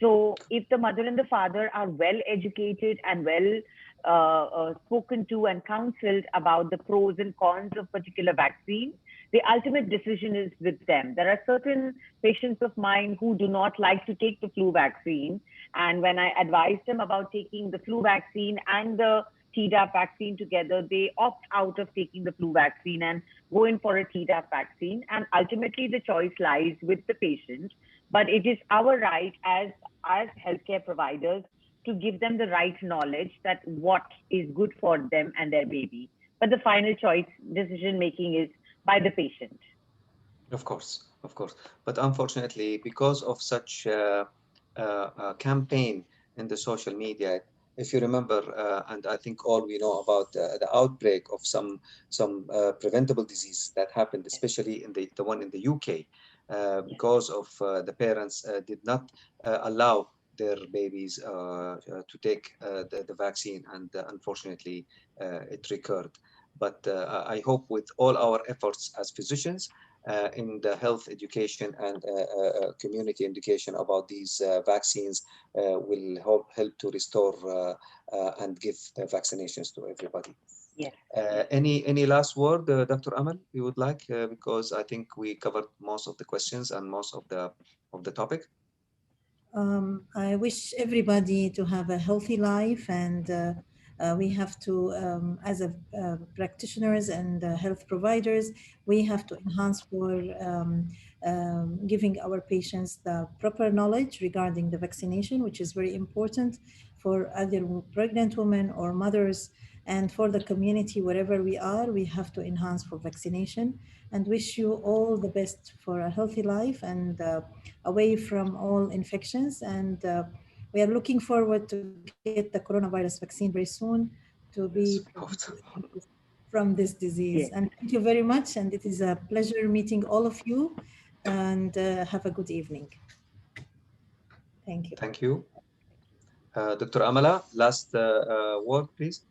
So if the mother and the father are well educated and well spoken to and counseled about the pros and cons of particular vaccine, the ultimate decision is with them. There are certain patients of mine who do not like to take the flu vaccine. And when I advise them about taking the flu vaccine and the Tdap vaccine together, they opt out of taking the flu vaccine and go in for a Tdap vaccine. And ultimately, the choice lies with the patient. But it is our right as healthcare providers to give them the right knowledge that what is good for them and their baby. But the final choice decision making is by the patient. Of course, of course. But unfortunately, because of such campaign in the social media, if you remember, and I think all we know about the outbreak of some preventable disease that happened, especially in the one in the UK, because of the parents did not allow their babies to take the vaccine, and unfortunately, it recurred. But I hope with all our efforts as physicians in the health education and community education about these vaccines will help to restore and give the vaccinations to everybody. Yes. Any last word, Dr. Amal, you would like? Because I think we covered most of the questions and most of the topic. I wish everybody to have a healthy life, and we have to, as a practitioners and health providers, we have to enhance for giving our patients the proper knowledge regarding the vaccination, which is very important for either pregnant women or mothers. And for the community, wherever we are, we have to enhance for vaccination and wish you all the best for a healthy life and away from all infections. And we are looking forward to get the coronavirus vaccine very soon to be Yes, we hope protected so. from this disease. Yes. And thank you very much. And it is a pleasure meeting all of you. and have a good evening. Thank you. Thank you. Dr. Amala, last word, please.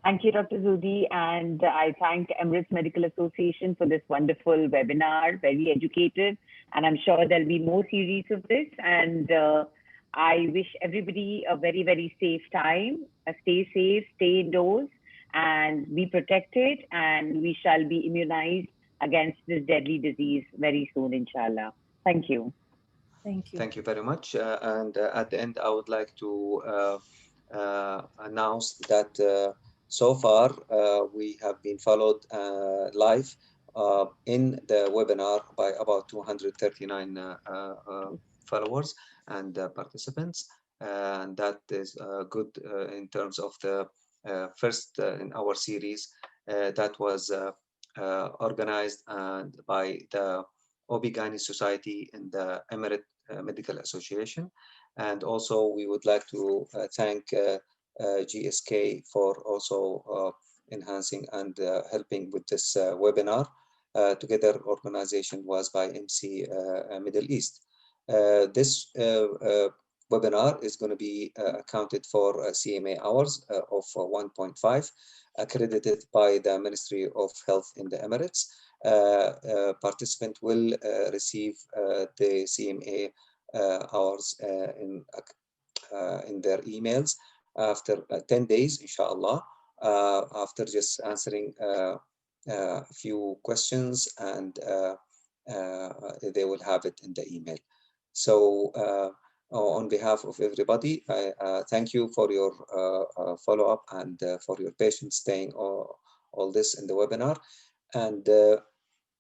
Thank you, Dr. Zudi, and I thank Emirates Medical Association for this wonderful webinar, very educative, and I'm sure there'll be more series of this. And I wish everybody a very, very safe time. Stay safe, stay indoors, and be protected, and we shall be immunized against this deadly disease very soon, inshallah. Thank you. Thank you. Thank you very much. And at the end, I would like to announce that so far we have been followed live in the webinar by about 239 followers and participants. And that is good in terms of the first in our series that was organized and by the Obs Gyne Society in the Emirates Medical Association. And also we would like to thank GSK for also enhancing and helping with this webinar. Together organization was by MC Middle East. This webinar is going to be accounted for CMA hours of 1.5, accredited by the Ministry of Health in the Emirates. Participant will receive the CMA hours in their emails after 10 days, inshallah, after just answering a few questions, and they will have it in the email. So on behalf of everybody, I thank you for your follow-up and for your patience staying all this in the webinar, and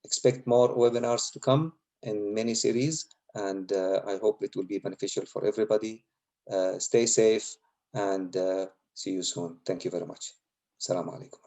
expect more webinars to come in many series, and I hope it will be beneficial for everybody. Stay safe and see you soon. Thank you very much. Assalamu alaikum.